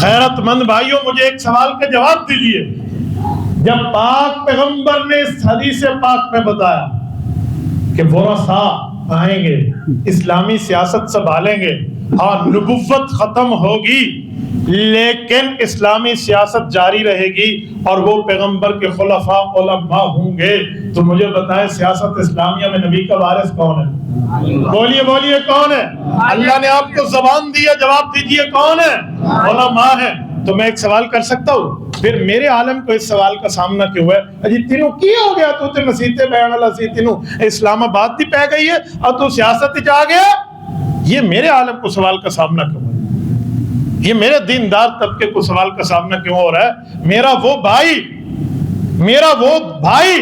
[SPEAKER 1] غیرت مند بھائیوں، مجھے ایک سوال کا جواب دیجیے. جب پاک پیغمبر نے اس حدیث پاک میں بتایا کہ ورثاء آئیں گے، اسلامی سیاست سنبھالیں گے، ہاں نبوت ختم ہوگی لیکن اسلامی سیاست جاری رہے گی اور وہ پیغمبر کے خلفاء علماء ہوں گے، تو مجھے بتائیں سیاست اسلامیہ میں نبی کا وارث کون ہے؟ بولیے بولیے کون ہے؟ اللہ نے آپ کو زبان دیا، جواب دیجئے کون ہے؟ علماء ہیں. تو میں ایک سوال کر سکتا ہوں، پھر میرے عالم کو اس سوال کا سامنا کیوں ہے؟ اجی تینوں کی ہو گیا، تو تے مسیطے بیان اللہ سی تینوں اسلام آباد بھی پہ گئی ہے اور تو سیاست جا گیا. یہ میرے عالم کو سوال کا سامنا کیوں ہے؟ یہ میرے دیندار طبقے کو سوال کا سامنا کیوں ہو رہا ہے؟ میرا وہ بھائی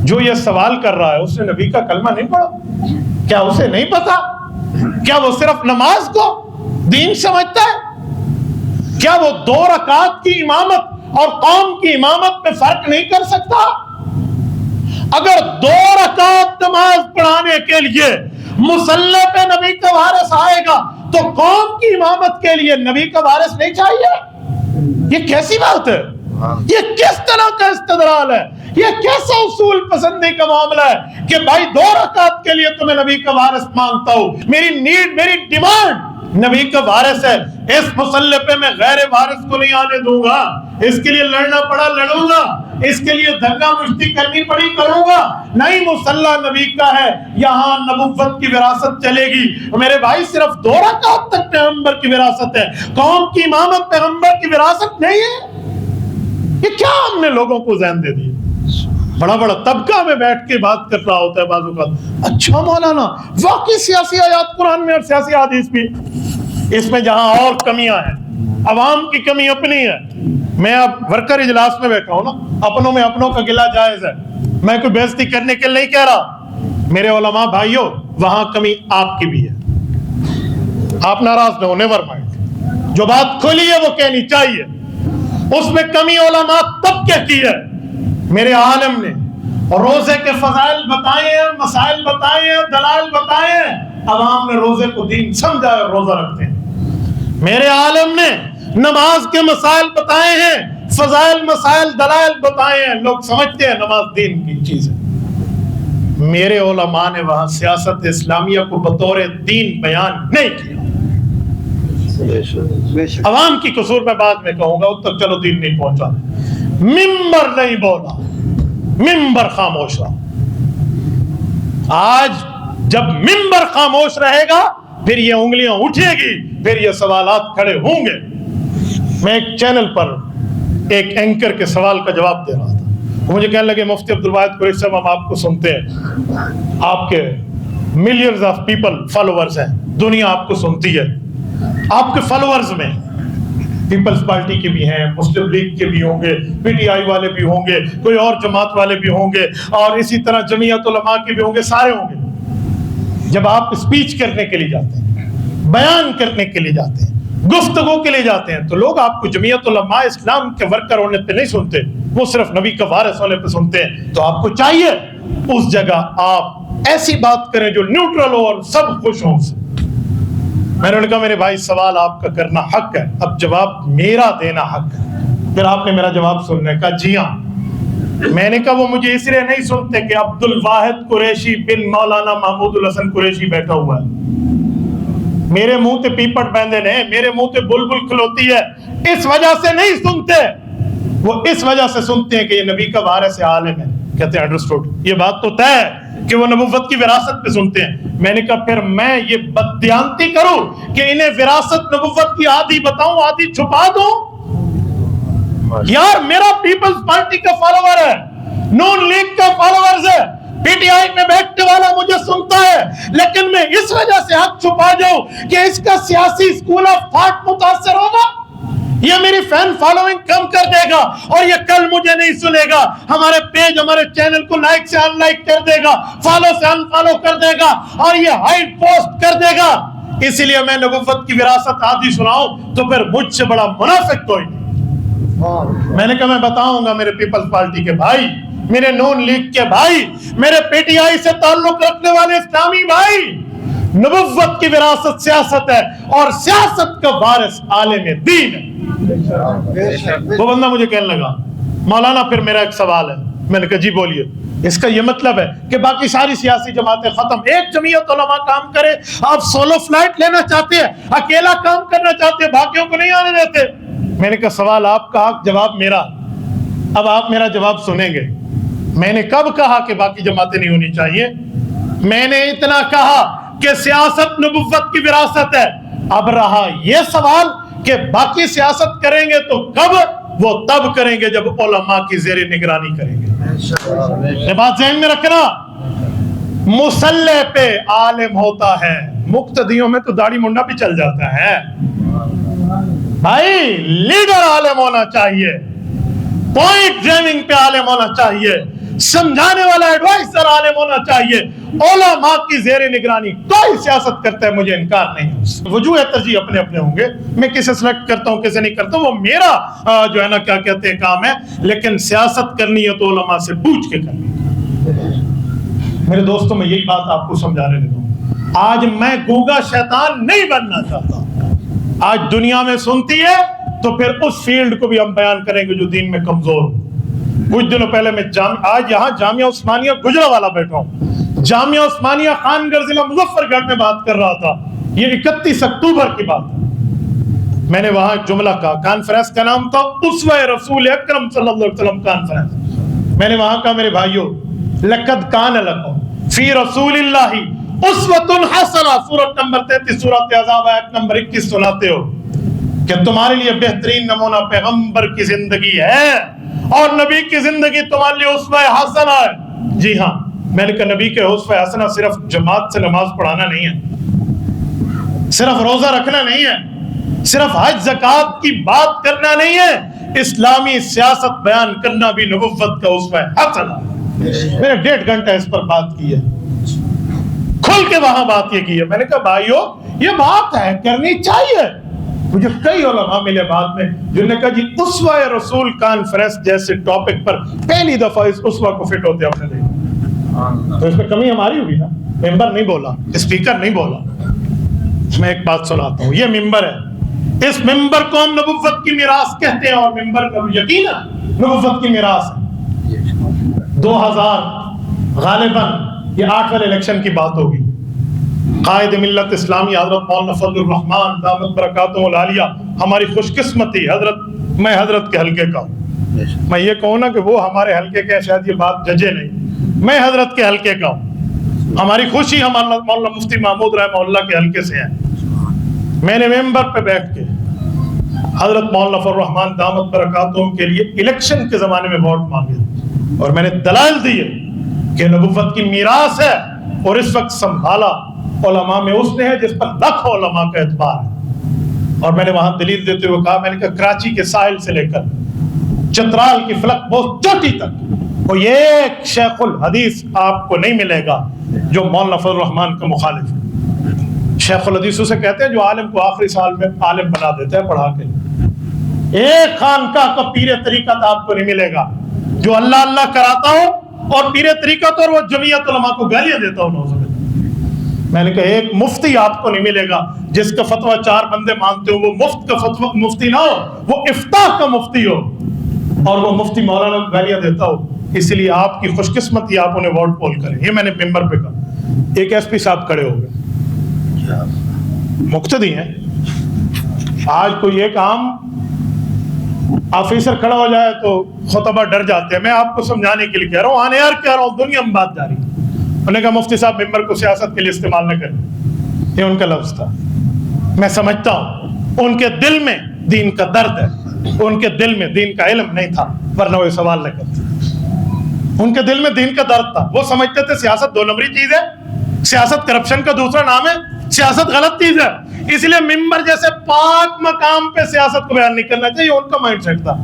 [SPEAKER 1] جو یہ سوال کر رہا ہے، اس نے نبی کا کلمہ نہیں پڑھا؟ کیا اسے نہیں پتا؟ کیا وہ صرف نماز کو دین سمجھتا ہے؟ کیا وہ 2 رکعت کی امامت اور قوم کی امامت پہ فرق نہیں کر سکتا؟ اگر 2 رکعت نماز پڑھانے کے لیے مصلی پہ نبی کا وارث آئے گا تو قوم کی امامت کے لیے نبی کا وارث نہیں چاہیے؟ یہ کیسی بات ہے؟ یہ کس طرح کا استدلال ہے؟ یہ کیسا اصول پسندی کا معاملہ ہے کہ بھائی 2 رکعت کے لیے تمہیں نبی کا وارث مانگتا ہوں، میری نیڈ، میری ڈیمانڈ نبی کا وارث ہے، اس مصلی پہ میں غیر وارث کو نہیں آنے دوں گا. اس کے لیے لڑنا پڑا لڑوں گا، اس کے لیے دھگا مشتی کرنی پڑی کروں گا. نہیں، مصلی نبی کا ہے، یہاں نبوت کی وراثت چلے گی. میرے بھائی صرف 2 رکعت تک پیغمبر کی وراثت ہے، قوم کی امامت پیغمبر کی وراثت نہیں ہے. یہ کیا ہم نے لوگوں کو ذہن دے دی؟ بڑا بڑا طبقہ میں بیٹھ کے بات کر رہا ہوتا ہے بعض اوقات. اچھا مولانا، واقعی سیاسی آیات قرآن میں اور سیاسی حدیث بھی، اس میں جہاں اور کمیاں ہیں، عوام کی کمی اپنی ہے. میں اب ورکر اجلاس میں بیٹھا ہوں نا، اپنوں میں اپنوں کا گلہ جائز ہے، میں کوئی بےزتی کرنے کے لیے نہیں کہہ رہا. میرے علماء بھائیوں، وہاں کمی آپ کی بھی ہے، آپ ناراض نہ ہو، نیور مائنڈ. جو بات کھلی ہے وہ کہنی چاہیے. اس میں کمی علماء طبقے کی ہے. میرے عالم نے روزے کے فضائل بتائے ہیں، مسائل بتائے ہیں، دلائل بتائے ہیں، عوام نے روزے کو دین سمجھا اور روزہ رکھتے ہیں. میرے عالم نے نماز کے مسائل بتائے ہیں، فضائل، مسائل، دلائل بتائے ہیں، لوگ سمجھتے ہیں نماز دین کی چیز ہے. میرے علماء نے وہاں سیاست اسلامیہ کو بطور دین بیان نہیں کیا. عوام کی قصور میں بعد میں کہوں گا، اب تک چلو دین نہیں پہنچا. ممبر نہیں بولا، ممبر خاموش رہا. آج جب منبر خاموش رہے گا پھر یہ انگلیاں اٹھے گی، پھر یہ سوالات کھڑے ہوں گے۔ میں ایک چینل پر ایک اینکر کے سوال کا جواب دے رہا تھا، مجھے کہنے لگے مفتی عبدالواحد قریشی صاحب ہم آپ کو سنتے ہیں، آپ کے ملینز آف پیپل فالوورز ہیں، دنیا آپ کو سنتی ہے، آپ کے فالوورز میں پیپلز پارٹی کے بھی ہیں، مسلم لیگ کے بھی ہوں گے، پی ٹی آئی والے بھی ہوں گے، کوئی اور جماعت والے بھی ہوں گے، اور اسی طرح جمعیت علماء کے بھی ہوں گے، سارے ہوں گے۔ جب آپ اسپیچ کرنے کے لیے جاتے ہیں، بیان کرنے کے لیے جاتے ہیں، گفتگو کے لیے جاتے ہیں، تو لوگ آپ کو جمعیت علماء اسلام کے ورکر ہونے پہ نہیں سنتے، وہ صرف نبی کا وارث ہونے پہ سنتے ہیں۔ تو آپ کو چاہیے اس جگہ آپ ایسی بات کریں جو نیوٹرل ہو اور سب خوش ہوں سے۔ میں نے کہا میرے بھائی سوال آپ کا کرنا حق ہے، اب جواب میرا دینا حق ہے۔ پھر آپ نے میرا جواب سننے کا جی ہاں۔ میں نے کہا وہ مجھے اس لیے نہیں سنتے کہ عبدالواحد قریشی بن مولانا محمود الحسن قریشی بیٹھا ہوا ہے، میرے منہ تے پیپٹ بندے نے، میرے منہ تے بلبل کھلوتی ہے، اس وجہ سے نہیں سنتے، وہ اس وجہ سے سنتے ہیں کہ یہ نبی کا وارث عالم ہے۔ کہتے ہیں انڈرسٹوڈ، یہ بات تو طے ہے کہ وہ نبوت کی وراثت پہ سنتے ہیں۔ میں نے کہا پھر میں یہ بددیانتی کروں کہ انہیں وراثت نبوت کی آدھی بتاؤں آدھی چھپا دوں؟ یار میرا پیپلز پارٹی کا فالوور ہے، نون لیگ کا فالوورز ہے، پی ٹی آئی میں بیٹھنے والا مجھے سنتا ہے، لیکن میں اس وجہ سے حق چھپا جاؤں کہ اس کا سیاسی اسکول آف تھاٹ متاثر ہوگا، یہ میری فین فالوئنگ کم کر دے گا، اور یہ کل مجھے نہیں سنے گا، ہمارے پیج ہمارے چینل کو لائک سے ان لائک کر دے گا، فالو سے ان فالو کر دے گا، اور یہ ہائڈ پوسٹ کر دے گا۔ اس لیے میں نبوت کی وراثت آدھی سناؤں تو پھر مجھ سے بڑا منافق کوئی نہیں۔ میں نے کہا میں بتاؤں گا میرے پیپلز پارٹی کے بھائی، میرے نون لیگ کے بھائی، میرے پی ٹی آئی سے تعلق رکھنے والے اسلامی بھائی، نبوت کی وراثت سیاست ہے، اور سیاست کا وارث عالم دین ہے۔ وہ بندہ مجھے کہنے لگا مولانا پھر میرا ایک سوال ہے۔ میں نے کہا جی بولیے۔ اس کا یہ مطلب ہے کہ باقی ساری سیاسی جماعتیں ختم، ایک جمعیت علماء کام کرے، آپ سولو فلائٹ لینا چاہتے ہیں، اکیلا کام کرنا چاہتے ہیں، باقیوں کو نہیں آنے دیتے؟ میں نے کہا سوال آپ کا، جواب میرا، اب آپ میرا جواب سنیں گے۔ میں نے کب کہا کہ باقی جماعتیں نہیں ہونی چاہیے؟ میں نے اتنا کہا کہ سیاست نبوت کی وراثت ہے۔ اب رہا یہ سوال کہ باقی سیاست کریں گے تو کب؟ وہ تب کریں گے جب علماء کی زیر نگرانی کریں گے۔ یہ بات ذہن میں رکھنا، مصلح پہ عالم ہوتا ہے، مقتدیوں میں تو داڑھی منڈا بھی چل جاتا ہے۔ بھائی لیڈر عالم ہونا چاہیے، پوائنٹ ڈرائیونگ پہ عالم ہونا چاہیے، سمجھانے والا ایڈوائزر عالم ہونا چاہیے۔ علماء کی زیر نگرانی کوئی سیاست کرتا ہے مجھے انکار نہیں۔ وجوہ ترجیح اپنے اپنے ہوں گے، میں کسے سلیکٹ کرتا ہوں کسے نہیں کرتا ہوں، وہ میرا جو ہے نا کیا کہتے ہیں کام ہے، لیکن سیاست کرنی ہے تو علماء سے پوچھ کے کرنی ہے۔ میرے دوستوں میں یہی بات آپ کو سمجھانے لگا ہوں۔ آج میں گونگا شیطان نہیں بننا چاہتا، آج دنیا میں سنتی ہے تو پھر اس فیلڈ کو بھی ہم بیان کریں گے جو دین میں کمزور ہو۔ کچھ دنوں پہلے میں آج یہاں جامعہ عثمانیہ گجرانوالہ بیٹھا ہوں، جامعہ عثمانیہ خان گڑھ ضلع مظفر گڑھ میں بات کر رہا تھا، یہ 31 اکتوبر کی بات ہے۔ میں نے وہاں جملہ کہا، کانفرنس کا نام تھا اسوہ رسول اکرم صلی اللہ علیہ وسلم کانفرنس۔ میں نے وہاں کہا میرے بھائیو، لقد کان لکم فی رسول اللہ اسوۃ حسنہ، سورۃ نمبر 33 سورۃ احزاب آیت نمبر 21 سناتے ہو کہ تمہارے لیے بہترین نمونہ پیغمبر کی زندگی ہے، اور نبی کی زندگی تمہارے لیے اسوہ حسنہ ہے۔ جی ہاں، میں نے کہا نبی کے اسوہ حسنہ صرف جماعت سے نماز پڑھانا نہیں ہے، صرف روزہ رکھنا نہیں ہے، صرف حج زکوٰۃ کی بات کرنا نہیں ہے، اسلامی سیاست بیان کرنا بھی نبوت کا اسوہ حسنہ ہے۔ میں نے 1.5 گھنٹہ اس پر بات کی ہے، کھل کے وہاں بات یہ کی ہے۔ میں نے کہا بھائیو یہ بات ہے کرنی چاہیے۔ مجھے کئی علماء ملے بعد میں جنہوں نے کہا جی اسوہ رسول کانفرنس جیسے ٹاپک پر پہلی دفعہ اس اسوہ کو فٹ ہوتے اپنے دیکھا، تو اس میں کمی ہماری ہوگی نا۔ ممبر نہیں بولا، اسپیکر نہیں بولا۔ میں ایک بات سناتا ہوں، یہ ممبر ہے، اس ممبر کو ہم نبوت کی میراث کہتے ہیں، اور ممبر کا یقیناً نبوت کی میراث ہے۔ 2000 غالباً یہ 8واں الیکشن کی بات ہوگی، قائد ملت اسلامی حضرت مولانا فضل الرحمان دامت برکاتہ العالیہ، ہماری خوش قسمتی میں حضرت کے حلقے کا ہوں۔ میں یہ کہوں نا کہ وہ ہمارے حلقے کے، شاید یہ بات ججے نہیں، میں حضرت کے حلقے کا ہوں۔ ہماری خوشی ہمارا مولانا مفتی محمود رحمہ اللہ کے حلقے سے ہے. میں نے ممبر پہ بیٹھ کے حضرت مولانا فضل الرحمان دامت برکاتہم کے لیے الیکشن کے زمانے میں ووٹ مانگے اور میں نے دلائل دیے کہ نبوت کی میراث ہے اور اس وقت سنبھالا علماء میں اس نے ہے جس پر لاکھوں علماء کا اعتبار ہے. اور میں نے وہاں دلیل دیتے ہوئے کہا، میں نے کہا کراچی کے ساحل سے لے کر چترال کی فلک بہت چوٹی تک کوئی ایک شیخ الحدیث آپ کو نہیں ملے گا جو مولانا فضل الرحمان کا مخالف ہے. شیخ الحدیث اسے کہتے ہیں جو عالم کو آخری سال میں عالم بنا دیتے ہیں پڑھا کے. ایک خانقاہ کا پیر طریقت آپ کو نہیں ملے گا جو اللہ اللہ کراتا ہو اور پیر طریقت اور وہ جمعیت علماء کو گالیاں دیتا ہو. میں نے کہا ایک مفتی آپ کو نہیں ملے گا جس کا فتویٰ 4 بندے مانتے ہو وہ مفت کا فتویٰ مفتی نہ ہو، وہ افتاء کا مفتی ہو اور وہ مفتی مولانا کو گالیاں دیتا ہو. اس لیے آپ کی خوش قسمتی آپ انہیں ووٹ پول کریں. یہ میں نے ممبر پہ کہا. ایک ایس پی صاحب کھڑے ہو گئے، مقتدی ہیں. آج کوئی ایک عام آفیسر کھڑا ہو جائے تو خطبہ ڈر جاتے ہیں. میں آپ کو سمجھانے کے لیے کہہ رہا ہوں، آنے یار کہہ رہا ہوں، دنیا میں بات جاری. انہوں نے کہا مفتی صاحب ممبر کو سیاست کے لیے استعمال نہ کریں. یہ ان کا لفظ تھا. میں سمجھتا ہوں ان کے دل میں دین کا درد ہے، ان کے دل میں دین کا علم نہیں تھا ورنہ وہ سوال نہ کرتے. ان کے دل میں دین کا درد تھا. وہ سمجھتے تھے سیاست 2 نمبری چیز ہے، سیاست کرپشن کا دوسرا نام ہے، سیاست غلط چیز ہے. اس لیے ممبر جیسے پاک مقام پہ سیاست کو بیان نہیں کرنا چاہیے. ان کا مائنڈ سیٹ تھا.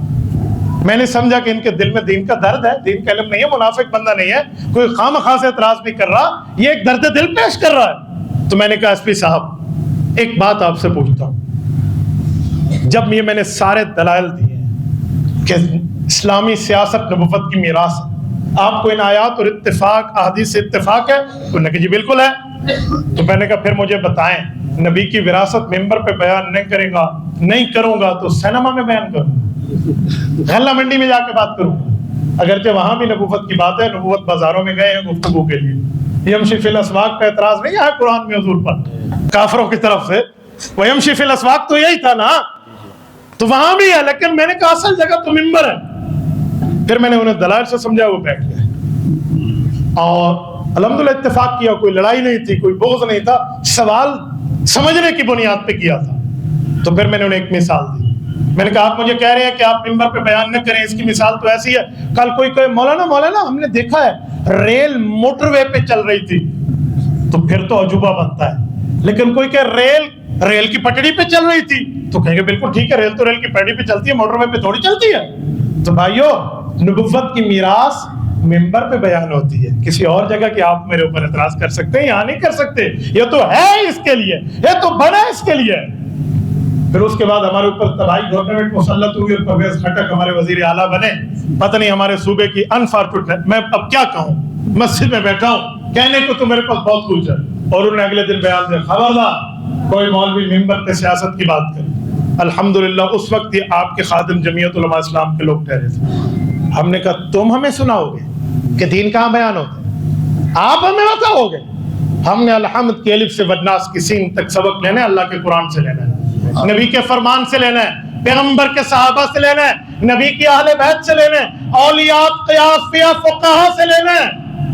[SPEAKER 1] میں نے سمجھا کہ ان کے دل میں دین کا درد ہے، دین کا علم نہیں ہے، منافق بندہ نہیں ہے، کوئی خام خواہ سے اعتراض نہیں کر رہا، یہ ایک درد دل پیش کر رہا ہے. تو میں نے کہا ایس پی صاحب ایک بات آپ سے پوچھتا ہوں. جب یہ میں نے سارے دلائل دیے کہ اسلامی سیاست نبوت کی میراث ہے، آپ کو ان آیات اور اتفاق احادیث سے اتفاق ہے؟ انہوں نے کہا جی بالکل ہے. تو میں نے کہا پھر مجھے بتائیں، نبی کی وراثت ممبر پہ بیان نہیں کروں گا تو سینما میں بیان کروں گا، غلہ منڈی میں جا کے بات کروں. اگرچہ وہاں بھی نبوت کی بات ہے، نبوت بازاروں میں گئے ہیں گفتگو کے لیے. یمشی فی الاسواق کا اعتراض نہیں ہے قرآن میں حضور پر کافروں کی طرف سے. وہ یمشی فی الاسواق تو یہی تھا نا، تو وہاں بھی ہے، لیکن میں نے کہا اصل جگہ تو ممبر ہے. پھر میں نے انہیں دلائل سے سمجھا، وہ بیٹھ گئے اور الحمدللہ اتفاق کیا. کوئی لڑائی نہیں تھی، کوئی بغض نہیں تھا، سوال سمجھنے کی بنیاد پہ کیا تھا. تو پھر میں نے انہیں ایک مثال دی. میں نے کہا آپ مجھے کہہ رہے ہیں کہ آپ ممبر پہ بیان نہ کریں، اس کی مثال تو ایسی ہے. کل کوئی کہے مولانا ہم نے دیکھا ہے ریل موٹر وے پہ چل رہی تھی، تو پھر تو عجوبہ بنتا ہے. لیکن کوئی کہ ریل کی پٹڑی پہ چل رہی تھی تو کہیں گے بالکل ٹھیک ہے، ریل تو ریل کی پٹڑی پہ چلتی ہے، موٹر وے پہ تھوڑی چلتی ہے. تو بھائیو، نبوت کی میراث ممبر پہ بیان ہوتی ہے. کسی اور جگہ کی آپ میرے اوپر اعتراض کر سکتے ہیں، یہاں نہیں کر سکتے. یہ تو ہے اس کے لیے، یہ تو بنا اس کے لیے. پھر اس کے بعد ہمارے اوپر تباہی گورنمنٹ مسلط ہوئی اور پرویز خٹک ہمارے وزیر اعلیٰ بنے. پتہ نہیں ہمارے صوبے کی انفارچونیٹ، میں اب کیا کہوں، مسجد میں بیٹھا ہوں، کہنے کو تو میرے پاس بہت کچھ ہے. اور انہوں نے اگلے دن بیان دیا، خبردار کوئی مولوی ممبر پہ سیاست کی بات کرے. الحمدللہ اس وقت یہ آپ کے خادم جمعیت علماء اسلام کے لوگ ٹھہرے تھے. ہم نے کہا تم ہمیں سناؤ گے کہ دین کہاں بیان ہوتا ہے، آپ ہمیں بتاؤ گے. ہم نے الحمد کی الف سے ودناس کی سین تک سبق لینا ہے، اللہ کے قرآن سے لینا ہے، نبی کے فرمان سے لینا ہے، پیغمبر کے صحابہ سے لینا ہے، نبی کی اہل بیت سے لینا ہے، اولیاء قیاس فیہ فقہا سے لینا ہے.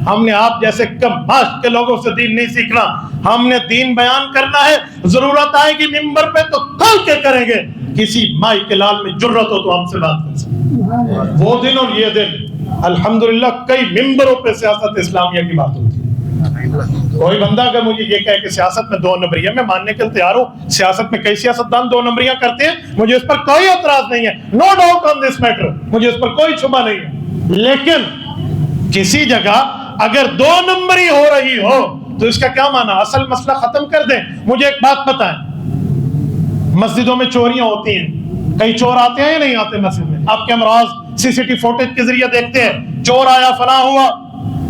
[SPEAKER 1] ہم نے آپ جیسے کم ماشت کے لوگوں سے دین نہیں سیکھنا. ہم نے دین بیان کرنا ہے. ضرورت آئے گی ممبر پہ تو کھل کے کریں گے. کسی مائی کے لال میں جرت ہو تو ہم سے بات کر سکتے. وہ دن اور یہ دن الحمدللہ کئی ممبروں پہ سیاست اسلامیہ کی بات ہوتی ہے. کوئی بندہ اگر مجھے یہ کہے کہ سیاست میں 2 نمبری ہے، میں ماننے کے لیے تیار ہوں. سیاست میں کئی سیاستدان 2 نمبریاں کرتے ہیں، مجھے اس پر کوئی اعتراض نہیں ہے. نو ڈاؤٹ آن دس میٹر، مجھے اس پر کوئی شبہ نہیں ہے. لیکن کسی جگہ اگر 2 نمبری ہو رہی ہو تو اس کا کیا معنی؟ اصل مسئلہ ختم کر دیں. مجھے ایک بات بتائیں، مسجدوں میں چوریاں ہوتی ہیں، کئی چور آتے ہیں یا نہیں آتے مسجد میں؟ آپ کیمراز سی سی ٹی فوٹیج کے ذریعے دیکھتے ہیں، چور آیا فلاں ہوا،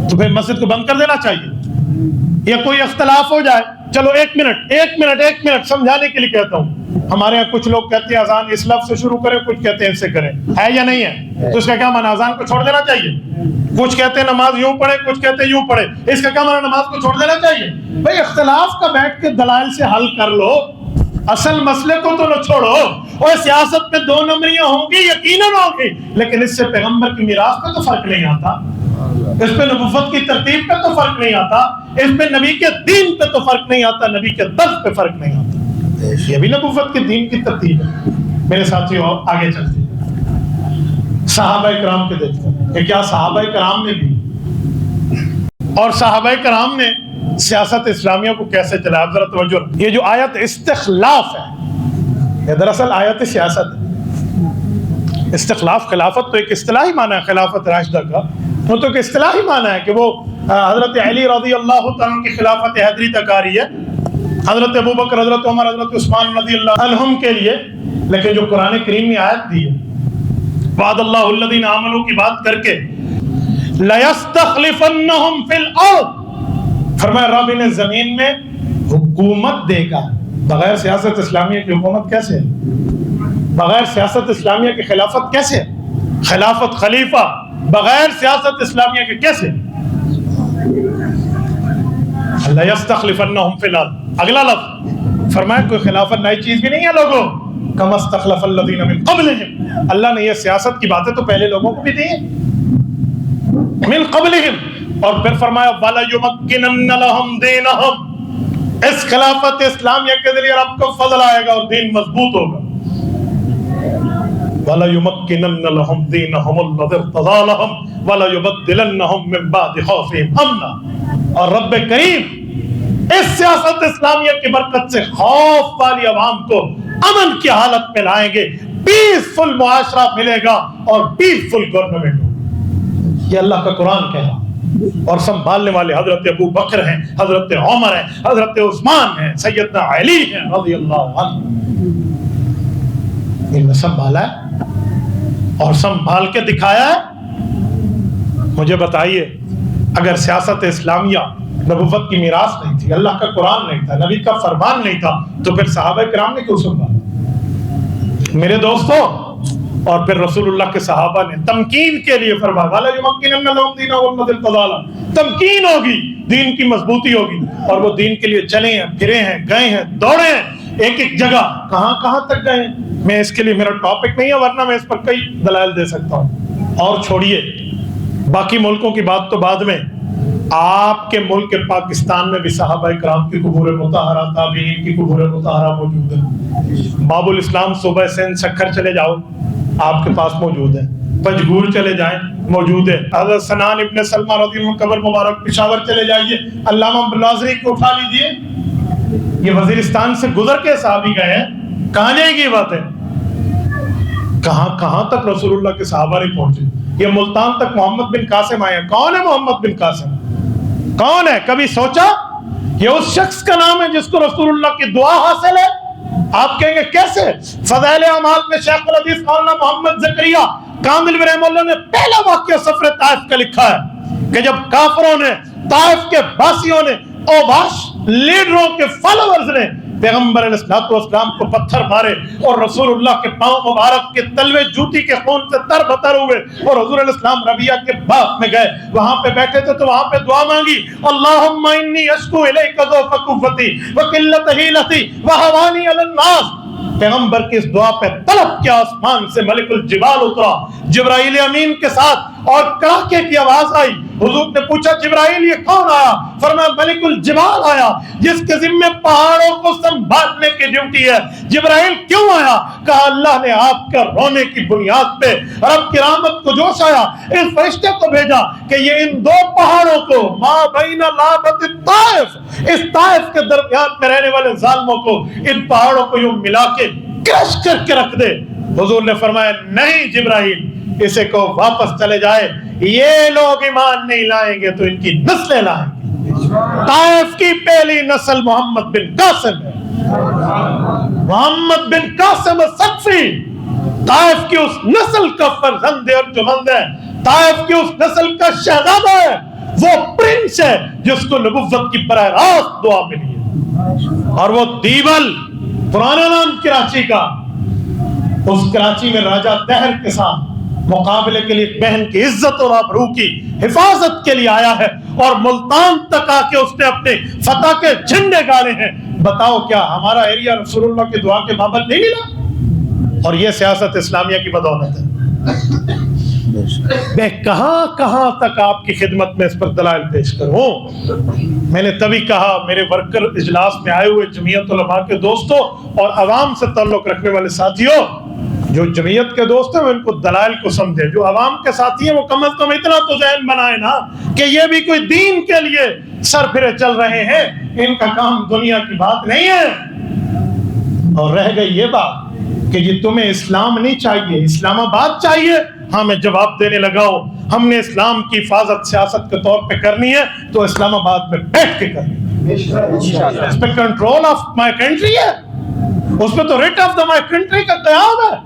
[SPEAKER 1] تو پھر مسجد کو بند کر دینا چاہیے. یا کوئی اختلاف ہو جائے، چلو ایک منٹ سمجھانے کے لیے کہتا ہوں. ہمارے یہاں کچھ لوگ کہتے ہیں اذان اس لفظ سے شروع کریں، کچھ کہتے ہیں اس سے کریں، ہے یا نہیں ہے؟ تو اس کا کیا معنی؟ اذان کو چھوڑ دینا چاہیے. کچھ کہتے ہیں نماز یوں پڑھے، کچھ کہتے ہیں یوں پڑھے، اس کا کیا معنی؟ نماز کو چھوڑ دینا چاہیے. بھائی اختلاف کا بیٹھ کے دلائل سے حل کر لو، اصل مسئلے کو تو نہ چھوڑو. اور سیاست میں 2 نمبریاں ہوں گی، یقیناً ہوں گی، لیکن اس سے پیغمبر کی میراث میں تو فرق نہیں آتا. اس پہ نبوت کی ترتیب پہ تو فرق نہیں آتا، اس پہ نبی کے دین پہ تو فرق نہیں آتا، نبی کے درس پہ فرق نہیں آتا. یہ بھی نبوت کے دین کی ترتیب ہے. میرے ساتھیوں آگے چلتے ہیں، صحابہ کرام کے دیکھتے ہیں کہ کیا صحابہ کرام نے بھی اور صحابہ کرام نے سیاست اسلامیہ کو کیسے چلایا. ذرا توجہ. یہ جو آیت استخلاف ہے، یہ دراصل آیت سیاست ہے. استخلاف، خلافت تو ایک اصطلاحی معنی ہے، خلافت راشدہ کا وہ تو ایک اصطلاحی معنی ہے کہ وہ حضرت علی رضی اللہ تعالیٰ کی خلافت حیدری تک آ رہی ہے، حضرت ابوبکر، حضرت عمر، حضرت عثمان رضی اللہ عنہم کے لیے. لیکن جو قرآن کریم نے آیت دی ہے وعد اللہ الذین آمنوا کی بات کر کے لَيَسْتَخْلِفَنَّهُمْ فِي الْأَرْضِ، فرمایا رب انہیں زمین میں حکومت دے گا. بغیر سیاست اسلامیہ کی حکومت کیسے ہے؟ بغیر سیاست اسلامیہ کی خلافت کیسے ہے؟ خلافت، خلیفہ بغیر سیاست اسلامیہ کے کیسے؟ لَيَسْتَخْلِفَنَّهُمْ فِي الْأَرْضِ. اگلا لفظ فرمایا کوئی خلافت نئی چیز بھی نہیں ہے لوگوں. كَمَا اسْتَخْلَفَ الَّذِينَ مِن قَبْلِهِمْ، اللہ نے یہ سیاست کی باتیں تو پہلے لوگوں کو بھی دی ہیں. من قبلہم، اور پھر فرمایا وَلَيُمَكِّنَنَّ لَهُمْ دِينَهُمْ، اس خلافت اسلامیہ کے ذریعے رب کو فضل آئے گا اور دین مضبوط ہوگا. وَلَيُمَكِّنَنَّ لَهُمْ دِينَهُمُ الَّذِي ارْتَضَىٰ لَهُمْ وَلَيُبَدِّلَنَّهُم مِّن بَعْدِ خَوْفِهِمْ أَمْنًا. اور رب کریم اس سیاست اسلامیہ کی برکت سے خوف والی عوام کو امن کی حالت میں لائیں گے. پیسفل معاشرہ ملے گا اور پیسفل گورنمنٹ. یہ اللہ کا قرآن کہہ رہا، اور سنبھالنے والے حضرت ابو بکر ہیں، حضرت عمر ہیں، حضرت عثمان ہیں، سیدنا علی ہیں رضی اللہ عنہ. انہیں سنبھالا ہے اور سنبھال کے دکھایا ہے. مجھے بتائیے اگر سیاست اسلامیہ نبوت کی میراث نہیں تھی، اللہ کا قرآن نہیں تھا، نبی کا فرمان نہیں تھا، تو پھر صحابہ کرام نے کیوں سنبھالا؟ میرے دوستو، اور پھر رسول اللہ کے صحابہ نے تمکین کے لیے فرمایا وَلَيُمَكِّنَنَّ لَهُمْ دِينَهُمُ الَّذِي ارْتَضَىٰ لَهُمْ. تمکین ہوگی، دین کی مضبوطی ہوگی، اور وہ دین کے لیے چلے ہیں، پھرے ہیں، گئے ہیں، دوڑے ہیں، ایک ایک جگہ کہاں کہاں تک گئے ہیں. میں اس کے لیے میرا ٹاپک نہیں ہے، ورنہ میں اس پر کئی دلائل دے سکتا ہوں. اور چھوڑیے باقی ملکوں کی بات تو بعد میں، آپ کے ملک کے پاکستان میں بھی صحابہ کرام کی قبور مطہرہ، تابعین کی قبور مطہرہ موجود ہے. باب الاسلام صوبہ سندھ سکھر چلے جاؤ آپ کے پاس موجود ہے، پنجگور چلے جائیں موجود ہے. حضرت سنان ابن سلمہ رضی اللہ عنہ قبر مبارک پشاور چلے جائیے، علامہ بلازری کو اٹھا لیجئے. یہ وزیرستان سے گزر کے صحابی گئے ہیں. کہاں جائے گی بات ہے؟ کہاں کہاں تک رسول اللہ کے صحابہ نہیں پہنچے. یہ ملتان تک محمد بن قاسم آئے ہیں. کون ہے محمد بن قاسم؟ کون ہے؟ کبھی سوچا؟ یہ اس شخص کا نام ہے جس کو رسول اللہ کی دعا حاصل ہے. آپ کہیں گے کیسے؟ فضائل اعمال میں شیخ الحدیث مولانا محمد زکریا کامل رحمہ اللہ نے پہلا واقعہ سفر طائف کا لکھا ہے کہ جب کافروں نے، طائف کے باسیوں نے، اوباش لیڈروں کے فالوورز نے پیغمبر علیہ السلام کو پتھر مارے اور رسول اللہ کے پاؤں مبارک کے تلوے جوتی کے خون سے تر بتر ہوئے، اور حضور علیہ السلام ربیہ کے باغ میں گئے، وہاں پہ بیٹھے تھے تو وہاں پہ دعا مانگی، اللہم انی اشکو الیک ضعف قوتی وقلت حیلتی وہوانی علی الناس. پیغمبر کی اس دعا پہ طلب کیا، آسمان سے ملک الجبال اترا جبرائیل امین کے ساتھ، اور کڑاکے کی آواز آئی. حضور نے پوچھا جبرائیل یہ کون آیا؟ فرمایا ملک الجبال آیا جس کے ذمہ پہاڑوں کو سنبھالنے کی ڈیوٹی ہے. جبرائیل کیوں آیا؟ کہا اللہ نے آپ کے رونے کی بنیاد پہ رب کی رحمت کو جوش آیا، اس فرشتے کو بھیجا کہ یہ ان دو پہاڑوں کو ما بین لابت الطائف، اس طائف کے درمیان میں رہنے والے ظالموں کو، ان پہاڑوں کو یوں ملا کے کرش کر کے رکھ دے. حضور نے فرمایا نہیں جبرائیل، اسے کو واپس چلے جائے، یہ لوگ ایمان نہیں لائیں گے تو ان کی نسلیں لائیں گے. طائف کی پہلی نسل محمد بن قاسم ہے، محمد بن قاسم الثقفی طائف کی اس نسل کا فرزند اور جمند ہے، طائف کی اس نسل کا شہزادہ ہے، وہ پرنس ہے جس کو نبوت کی براہ راست دعا ملی ہے. اور وہ دیول پرانا نام کراچی کا، اس کراچی میں راجہ دہر کے ساتھ مقابلے کے لیے بہن کی عزت اور آبرو کی حفاظت کے لیے آیا ہے، اور ملتان تک آ کے اس نے اپنے فتح کے جھنڈے گاڑے ہیں. بتاؤ کیا ہمارا ایریا رسول اللہ کی دعا کے بابت نہیں ملا؟ اور یہ سیاست اسلامیہ کی بدولت ہے. میں کہاں کہاں تک آپ کی خدمت میں اس پر دلائل پیش کروں. میں نے تبھی کہا میرے ورکر اجلاس میں آئے ہوئے جمعیت علماء کے دوستوں اور عوام سے تعلق رکھنے والے ساتھیوں، جو جمعیت کے دوست ہیں وہ ان کو دلائل کو سمجھے، جو عوام کے ساتھی ہیں وہ کم از کم اتنا تو ذہن بنائے نا کہ یہ بھی کوئی دین کے لیے سر پھرے چل رہے ہیں، ان کا کام دنیا کی بات نہیں ہے. اور رہ گئی یہ بات کہ جی تمہیں اسلام نہیں چاہیے، اسلام آباد چاہیے. ہاں میں جواب دینے لگا ہوں، ہم نے اسلام کی حفاظت سیاست کے طور پہ کرنی ہے تو اسلام آباد میں بیٹھ کے کرنی ہے. اس پہ کنٹرول آف مائی کنٹری ہے، اس پہ تو rate of the my country کا قیام ہے.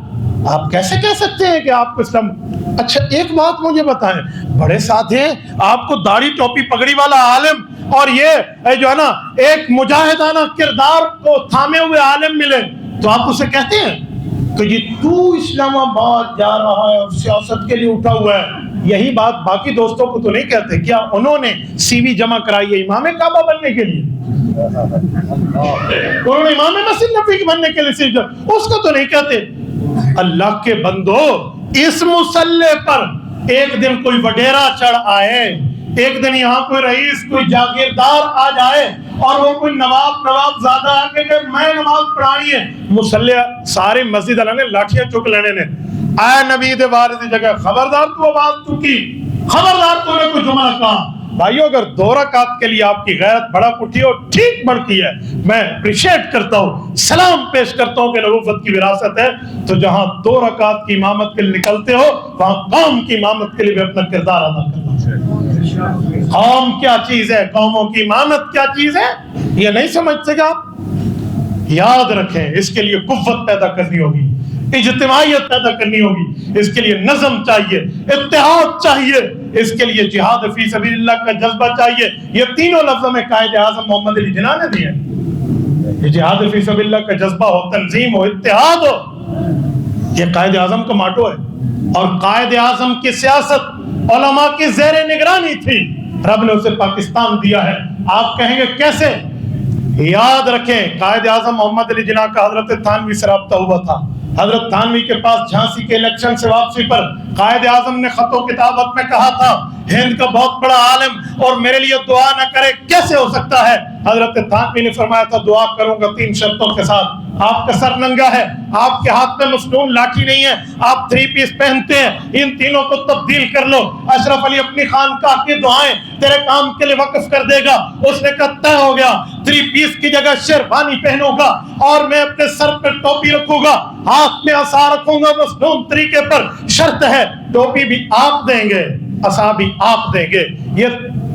[SPEAKER 1] آپ کیسے کہہ سکتے ہیں کہ آپ کو اسلام. اچھا ایک بات مجھے بتائیں، بڑے ساتھ ہیں آپ کو داڑھی ٹوپی پگڑی والا عالم اور یہ جو ہے نا ایک مجاہدانہ کردار کو تھامے ہوئے عالم ملے تو آپ اسے کہتے ہیں کہ جی تو اسلام آباد جا رہا ہے اور سیاست کے لیے اٹھا ہوا ہے. یہی بات باقی دوستوں کو تو نہیں کہتے. کیا انہوں نے سی وی جمع کرائی ہے امام کعبہ بننے کے لیے؟ انہوں نے امام مسجد نبوی بننے کے لیے اس کو تو نہیں کہتے. اللہ کے بندو، اس مسلح پر ایک دن کوئی وڈیرا چڑھ آئے، ایک دن یہاں کوئی رئیس کوئی جاگیردار آ جائے اور وہ کوئی نواب زیادہ آ کے کہ میں نماز پڑھانی ہے، مسلح سارے مسجد والے نے لاٹھیاں چک لینے نے. اے نبی دے وارث دی جگہ خبردار تو آواز تو کی، خبردار تو نے کوئی جملہ کہا. بھائیو اگر 2 رکعت کے لیے آپ کی غیرت بڑا اٹھی اور ٹھیک بڑھتی ہے، میں اپریشیٹ کرتا ہوں، سلام پیش کرتا ہوں کہ نبوت کی وراثت ہے. تو جہاں 2 رکعت کی امامت کے لیے نکلتے ہو وہاں قوم کی امامت کے لیے بھی اپنا کردار ادا کرنا چاہیے. قوم کیا چیز ہے، قوموں کی امامت کیا چیز ہے، یہ نہیں سمجھتے گا آپ. یاد رکھیں اس کے لیے قوت پیدا کرنی ہوگی، اجتماعیت پیدا کرنی ہوگی، اس کے لیے نظم چاہیے، اتحاد چاہیے، اس کے لیے جہاد فی سبیل اللہ کا جذبہ چاہیے. یہ تینوں لفظ میں قائد اعظم محمد علی جناح نے دیے. یہ جہاد فی سبیل اللہ کا جذبہ ہو، تنظیم ہو، اتحاد ہو، یہ قائد اعظم کا ماٹو ہے. اور قائد اعظم کی سیاست علماء کی زیر نگرانی تھی، رب نے اسے پاکستان دیا ہے. آپ کہیں گے کیسے؟ یاد رکھیں قائد اعظم محمد علی جناح کا حضرت تھانوی سے رابطہ ہوا تھا. حضرت تھانوی کے پاس جھانسی کے الیکشن سے واپسی پر قائد اعظم نے خط و کتابت میں کہا تھا ہند کا بہت بڑا عالم اور میرے لیے دعا نہ کرے کیسے ہو سکتا ہے؟ حضرت تھانوی نے فرمایا تھا دعا کروں گا 3 شرطوں کے ساتھ. آپ کا سر ننگا ہے، آپ کے ہاتھ میں مسنون لاٹھی نہیں ہے، آپ 3 پیس پہنتے ہیں، ان تینوں کو تبدیل کر لو. اشرف علی اپنی خانقاہ کی دعائیں تیرے کام کے لیے وقف کر دے گا. اس نے کہا طے ہو گیا، 3 پیس کی جگہ شیروانی پہنوں گا اور میں اپنے سر پر ٹوپی رکھوں گا، ہاتھ میں عصا رکھوں گا مسنون طریقے پر. شرط ہے ٹوپی بھی آپ دیں گے، عصا بھی آپ دیں گے. یہ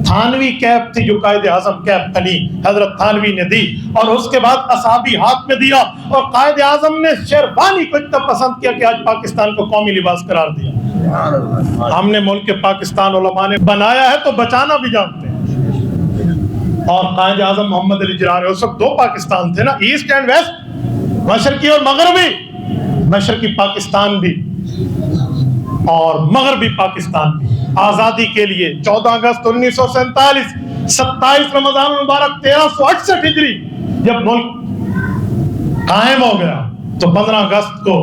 [SPEAKER 1] تھانوی کیپ تھی جو قائد اعظم کیپ بنی، حضرت تھانوی نے دی اور اس کے بعد عصا بھی ہاتھ میں دیا. اور قائد اعظم نے شیروانی کو اتنا پسند کیا کہ آج پاکستان کو قومی لباس قرار دیا. ہم نے ملک پاکستان علماء نے بنایا ہے تو بچانا بھی جانتے ہیں. اور قائد اعظم محمد علی جناح، اس وقت 2 پاکستان تھے نا، ایسٹ اینڈ ویسٹ، مشرقی اور مغربی. مشرقی پاکستان بھی اور مغربی پاکستان بھی. آزادی کے لیے 14 اگست 1947، 27 رمضان المبارک 1368 ہجری جب ملک قائم ہو گیا تو 15 اگست کو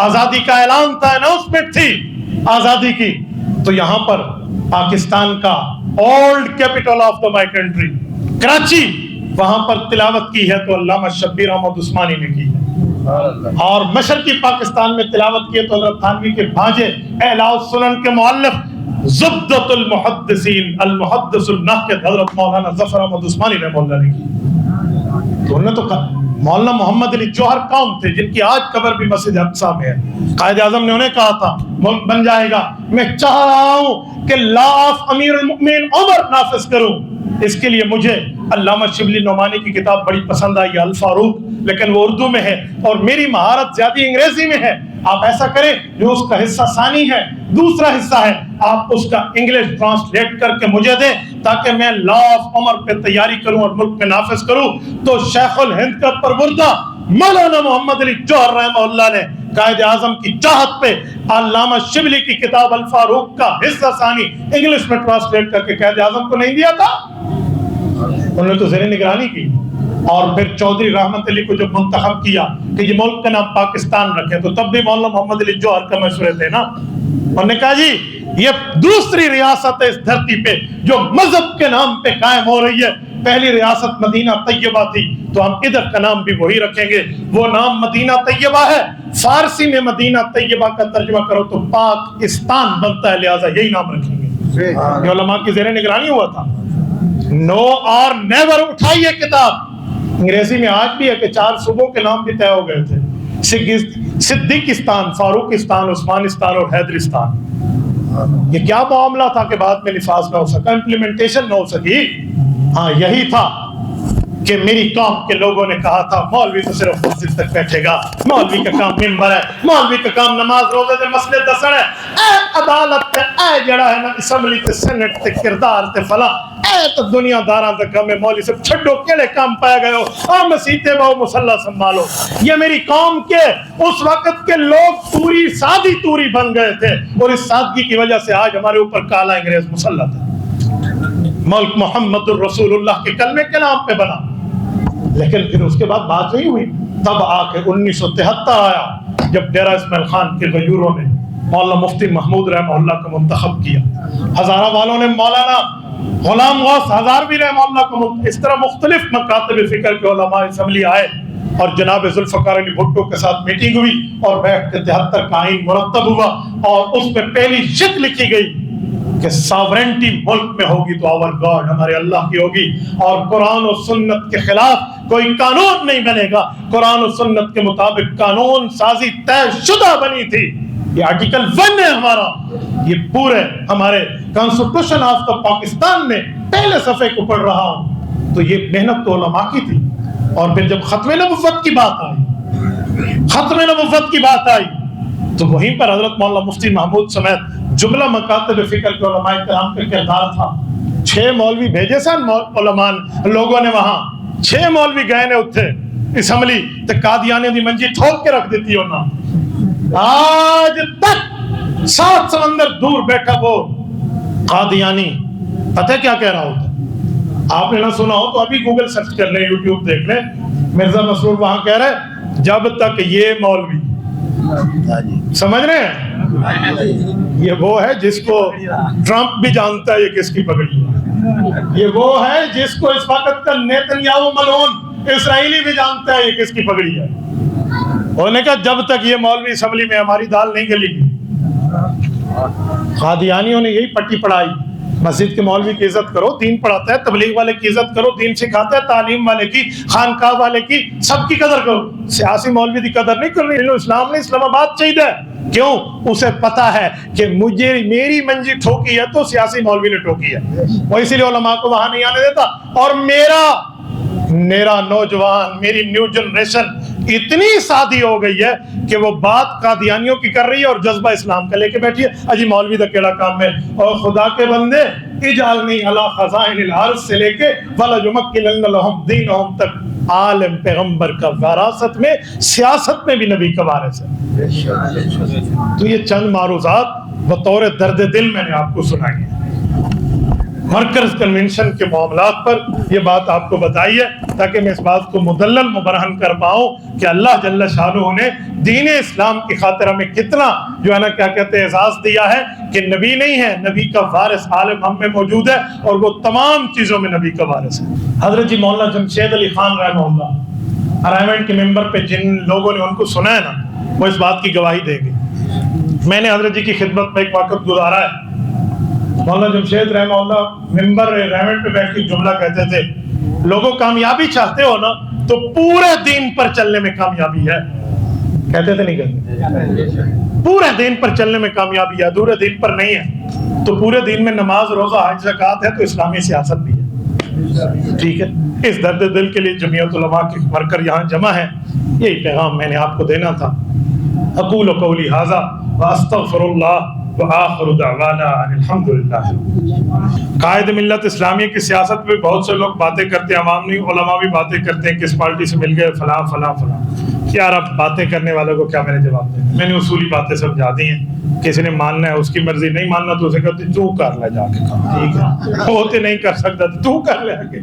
[SPEAKER 1] آزادی کا اعلان تھا، اناؤنسمنٹ تھی آزادی کی. تو یہاں پر پاکستان کا old capital of the my country Karachi, وہاں پر تلاوت کی ہے تو علامہ شبیر احمد عثمانی نے کی ہے. اور مشرقی پاکستان میں تلاوت کی تو حضرت تھانوی کے بھانجے اعلاء السنن کے مؤلف زبدۃ المحدثین المحدث الناقد حضرت مولانا ظفر احمد عثمانی رحمہ اللہ نے کی. تو انہوں نے تو کہا مولانا محمد علی جوہر قوم تھے جن کی آج قبر بھی مسجد اقصی میں ہے. قائد اعظم نے انہیں کہا تھا ملک بن جائے گا، میں چاہ رہا ہوں کہ لا آف امیر المؤمنین عمر نافذ کروں. اس کے لیے مجھے علامہ شبلی نعمانی کی کتاب بڑی پسند آئی الفاروق، لیکن وہ اردو میں ہے اور میری مہارت زیادہ انگریزی میں ہے. آپ ایسا کریں جو اس کا حصہ ثانی ہے، دوسرا حصہ ہے، آپ اس کا انگلش ٹرانسلیٹ کر کے مجھے دیں تاکہ میں لا آف عمر پہ تیاری کروں اور ملک میں نافذ کروں. تو شیخ الہند کا پروردہ مولانا محمد علی جوہر رحمہ اللہ نے قائد اعظم کی چاہت پہ علامہ شبلی کی کتاب الفاروق کا حصہ ثانی انگلش میں ٹرانسلیٹ کر کے قائد اعظم کو نہیں دیا تھا. انہوں نے تو زیر نگرانی کی. اور پھر چودھری رحمت علی کو جب منتخب کیا کہ یہ ملک کا نام پاکستان رکھے تو تب بھی مولانا محمد علی جوہر کا مشورے تھے نا. انہوں نے کہا جی یہ دوسری ریاست ہے اس دھرتی پہ جو مذہب کے نام پہ قائم ہو رہی ہے. پہلی ریاست مدینہ طیبہ تھی تو ہم ادھر کا نام بھی وہی رکھیں گے. وہ نام مدینہ طیبہ ہے. فارسی میں مدینہ طیبہ کا ترجمہ کرو تو پاکستان بنتا ہے, لہٰذا یہی نام رکھیں گے. یہ علماء کی زیر نگرانی ہوا تھا. نو اور نیور اٹھائیے کتاب. انگریزی میں آج بھی ہے کہ 4 صوبوں کے نام بھی طے ہو گئے تھے, صدیقستان, فاروقستان, عثمانستان اور حیدرستان. یہ کیا معاملہ تھا کہ بعد میں نفاذ نہ ہو سکا, امپلیمنٹیشن نہ ہو سکی. ہاں یہی تھا کہ میری قوم کے لوگوں نے کہا تھا مولوی تو صرف مسجد تک بیٹھے گا, مولوی کا کام ممبر ہے, مولوی کا کام نماز روزے دے مسئلے دسن ہے. اے عدالت تے اے جڑا ہے نا اسمبلی تے سینٹ تے کردار تے فلاں, اے تو دنیا داراں تے کام ہے. مولوی صاحب چھڈو کیڑے کام پائے گئے ہو, اور مسیتے باؤ مصلی سنبھالو. یہ میری قوم کے اس وقت کے لوگ پوری سادی توری بن گئے تھے, اور اس سادگی کی وجہ سے آج ہمارے اوپر کالا انگریز مسلط ہے. ملک محمد الرسول اللہ کے کلمے کے نام پہ بنا. لیکن پھر اس کے بعد بات نہیں ہوئی. تب آ کے 1973 آیا جب ڈیرہ اسماعیل خان کے غیوروں نے مولانا مفتی محمود رحمہ اللہ کو منتخب کیا. ہزارہ والوں نے مولانا غلام غوث ہزاروی رحمہ اللہ کو. اس طرح مختلف مکاتب فکر کے علماء اسمبلی آئے اور جناب ذوالفقار علی بھٹو کے ساتھ میٹنگ ہوئی اور بیٹھ کے 73 کا آئین مرتب ہوا, اور اس میں پہلی شرط لکھی گئی کہ ساورنٹی ملک میں ہوگی تو آور گاڈ ہمارے اللہ کی ہوگی, اور قرآن و سنت کے خلاف کوئی قانون نہیں بنے گا. قرآن و سنت کے مطابق قانون سازی طے شدہ بنی تھی. یہ آرٹیکل 1 ہے ہمارا, یہ پورے ہمارے کانسٹیٹیوشن آف دا پاکستان میں پہلے صفحے کو پڑھ رہا ہوں. تو یہ محنت تو علماء کی تھی. اور پھر جب ختم نبوت کی بات آئی, تو وہیں پر حضرت مولانا مفتی محمود سمیت جملہ مکاتب فکر کے علماء کرام کا کردار تھا. 6 مولوی بھیجے سن علماء لوگوں نے, وہاں 6 مولوی گئے نے اتھے اسمبلی تے قادیانی دی منجی ٹھوک کے رکھ دیتی ہونا. آج تک 7 سمندر دور بیٹھا وہ قادیانی پتہ کیا کہہ رہا ہوتا. آپ نے نہ سنا ہو تو ابھی گوگل سرچ کر لیں, یوٹیوب دیکھ لیں. مرزا مسرور وہاں کہہ رہے جب تک یہ مولوی, سمجھ رہے ہیں, یہ وہ ہے جس کو ٹرمپ بھی جانتا ہے یہ کس کی پگڑی ہے. یہ وہ ہے جس کو اس وقت کا نیتنیاہو ملعون اسرائیلی بھی جانتا ہے یہ کس کی پگڑی ہے. انہوں نے کہا جب تک یہ مولوی اسمبلی میں ہماری دال نہیں گلی گی. قادیانیوں نے یہی پٹی پڑھائی, مسجد کے مولوی کی عزت کرو, دین پڑھاتا ہے, تبلیغ والے کی عزت کرو, دین سکھاتا ہے, تعلیم والے کی, خانقاہ والے کی, سب کی قدر کرو. سیاسی مولوی کی قدر نہیں کرنی. اسلام نے اسلام آباد چاہیے. کیوں؟ اسے پتا ہے کہ مجھے میری منجی ٹھوکی ہے تو سیاسی مولوی نے ٹھوکی ہے, وہ اسی لیے علماء کو وہاں نہیں آنے دیتا. اور میرا نوجوان, میری نیو جنریشن اتنی سادی ہو گئی ہے کہ وہ بات قادیانیوں کی کر رہی ہے اور جذبہ اسلام کا لے کے بیٹھی ہے. اجی مولوی دا کیڑا کام ہے. اور خدا کے بندے, اجعلنی علی خزائن الارض سے لے کے وَلَيُمَكِّنَنَّ لَهُمْ دِينَهُمْ تک عالم پیغمبر کا وراثت میں, سیاست میں بھی نبی کا وارث ہے. تو یہ چند معروضات بطور درد دل میں نے آپ کو سنائی ہے. مرکز کنونشن کے معاملات پر یہ بات آپ کو بتائی ہے تاکہ میں اس بات کو مدلل مبرہن کر پاؤں کہ اللہ جل شانہ نے دین اسلام کی خاطر ہمیں کتنا جو ہے نا کیا کہتے ہیں اعزاز دیا ہے کہ نبی نہیں ہے, نبی کا وارث عالم ہم میں موجود ہے, اور وہ تمام چیزوں میں نبی کا وارث ہے. حضرت جی مولانا جمشید علی خان رحمہ اللہ ارائیمنٹ کے ممبر پہ جن لوگوں نے ان کو سنا ہے نا, وہ اس بات کی گواہی دے گی. میں نے حضرت جی کی خدمت میں ایک وقت گزارا ہے. مولانا جمشید رحمہ اللہ ممبر ریونٹ پہ بیٹھ کے جملہ کہتے تھے, لوگوں کامیابی چاہتے ہو نا تو پورے دین پر چلنے میں کامیابی ہے. کہتے تھے نہیں کہتے, پورے دین پر چلنے میں کامیابی ہے, ادھورے دین پر نہیں ہے. تو پورے دین میں نماز, روزہ, حج, زکوٰۃ ہے تو اسلامی سیاست بھی ہے. ٹھیک ہے, اس درد دل کے لیے جمعیت علماء کے ورکر یہاں جمع ہیں. یہی پیغام میں نے آپ کو دینا تھا. اقول قولی ھذا واستغفر اللہ وآخر دعوانا الحمدللہ. قائد ملت اسلامیہ کی سیاست میں بہت سے لوگ باتیں کرتے ہیں, عوام نہیں, علماء بھی باتیں کرتے ہیں, کس پارٹی سے مل گئے, فلاں فلاں فلاں. یار اب باتیں کرنے والوں کو کیا میں نے جواب دیا؟ میں نے اصولی باتیں سمجھا دی ہیں. کسی نے ماننا ہے اس کی مرضی, نہیں ماننا تو اسے کہتے تو کر لے جا کے کام. ٹھیک ہے, ہوتے نہیں کر سکتا تو کر لے آگے.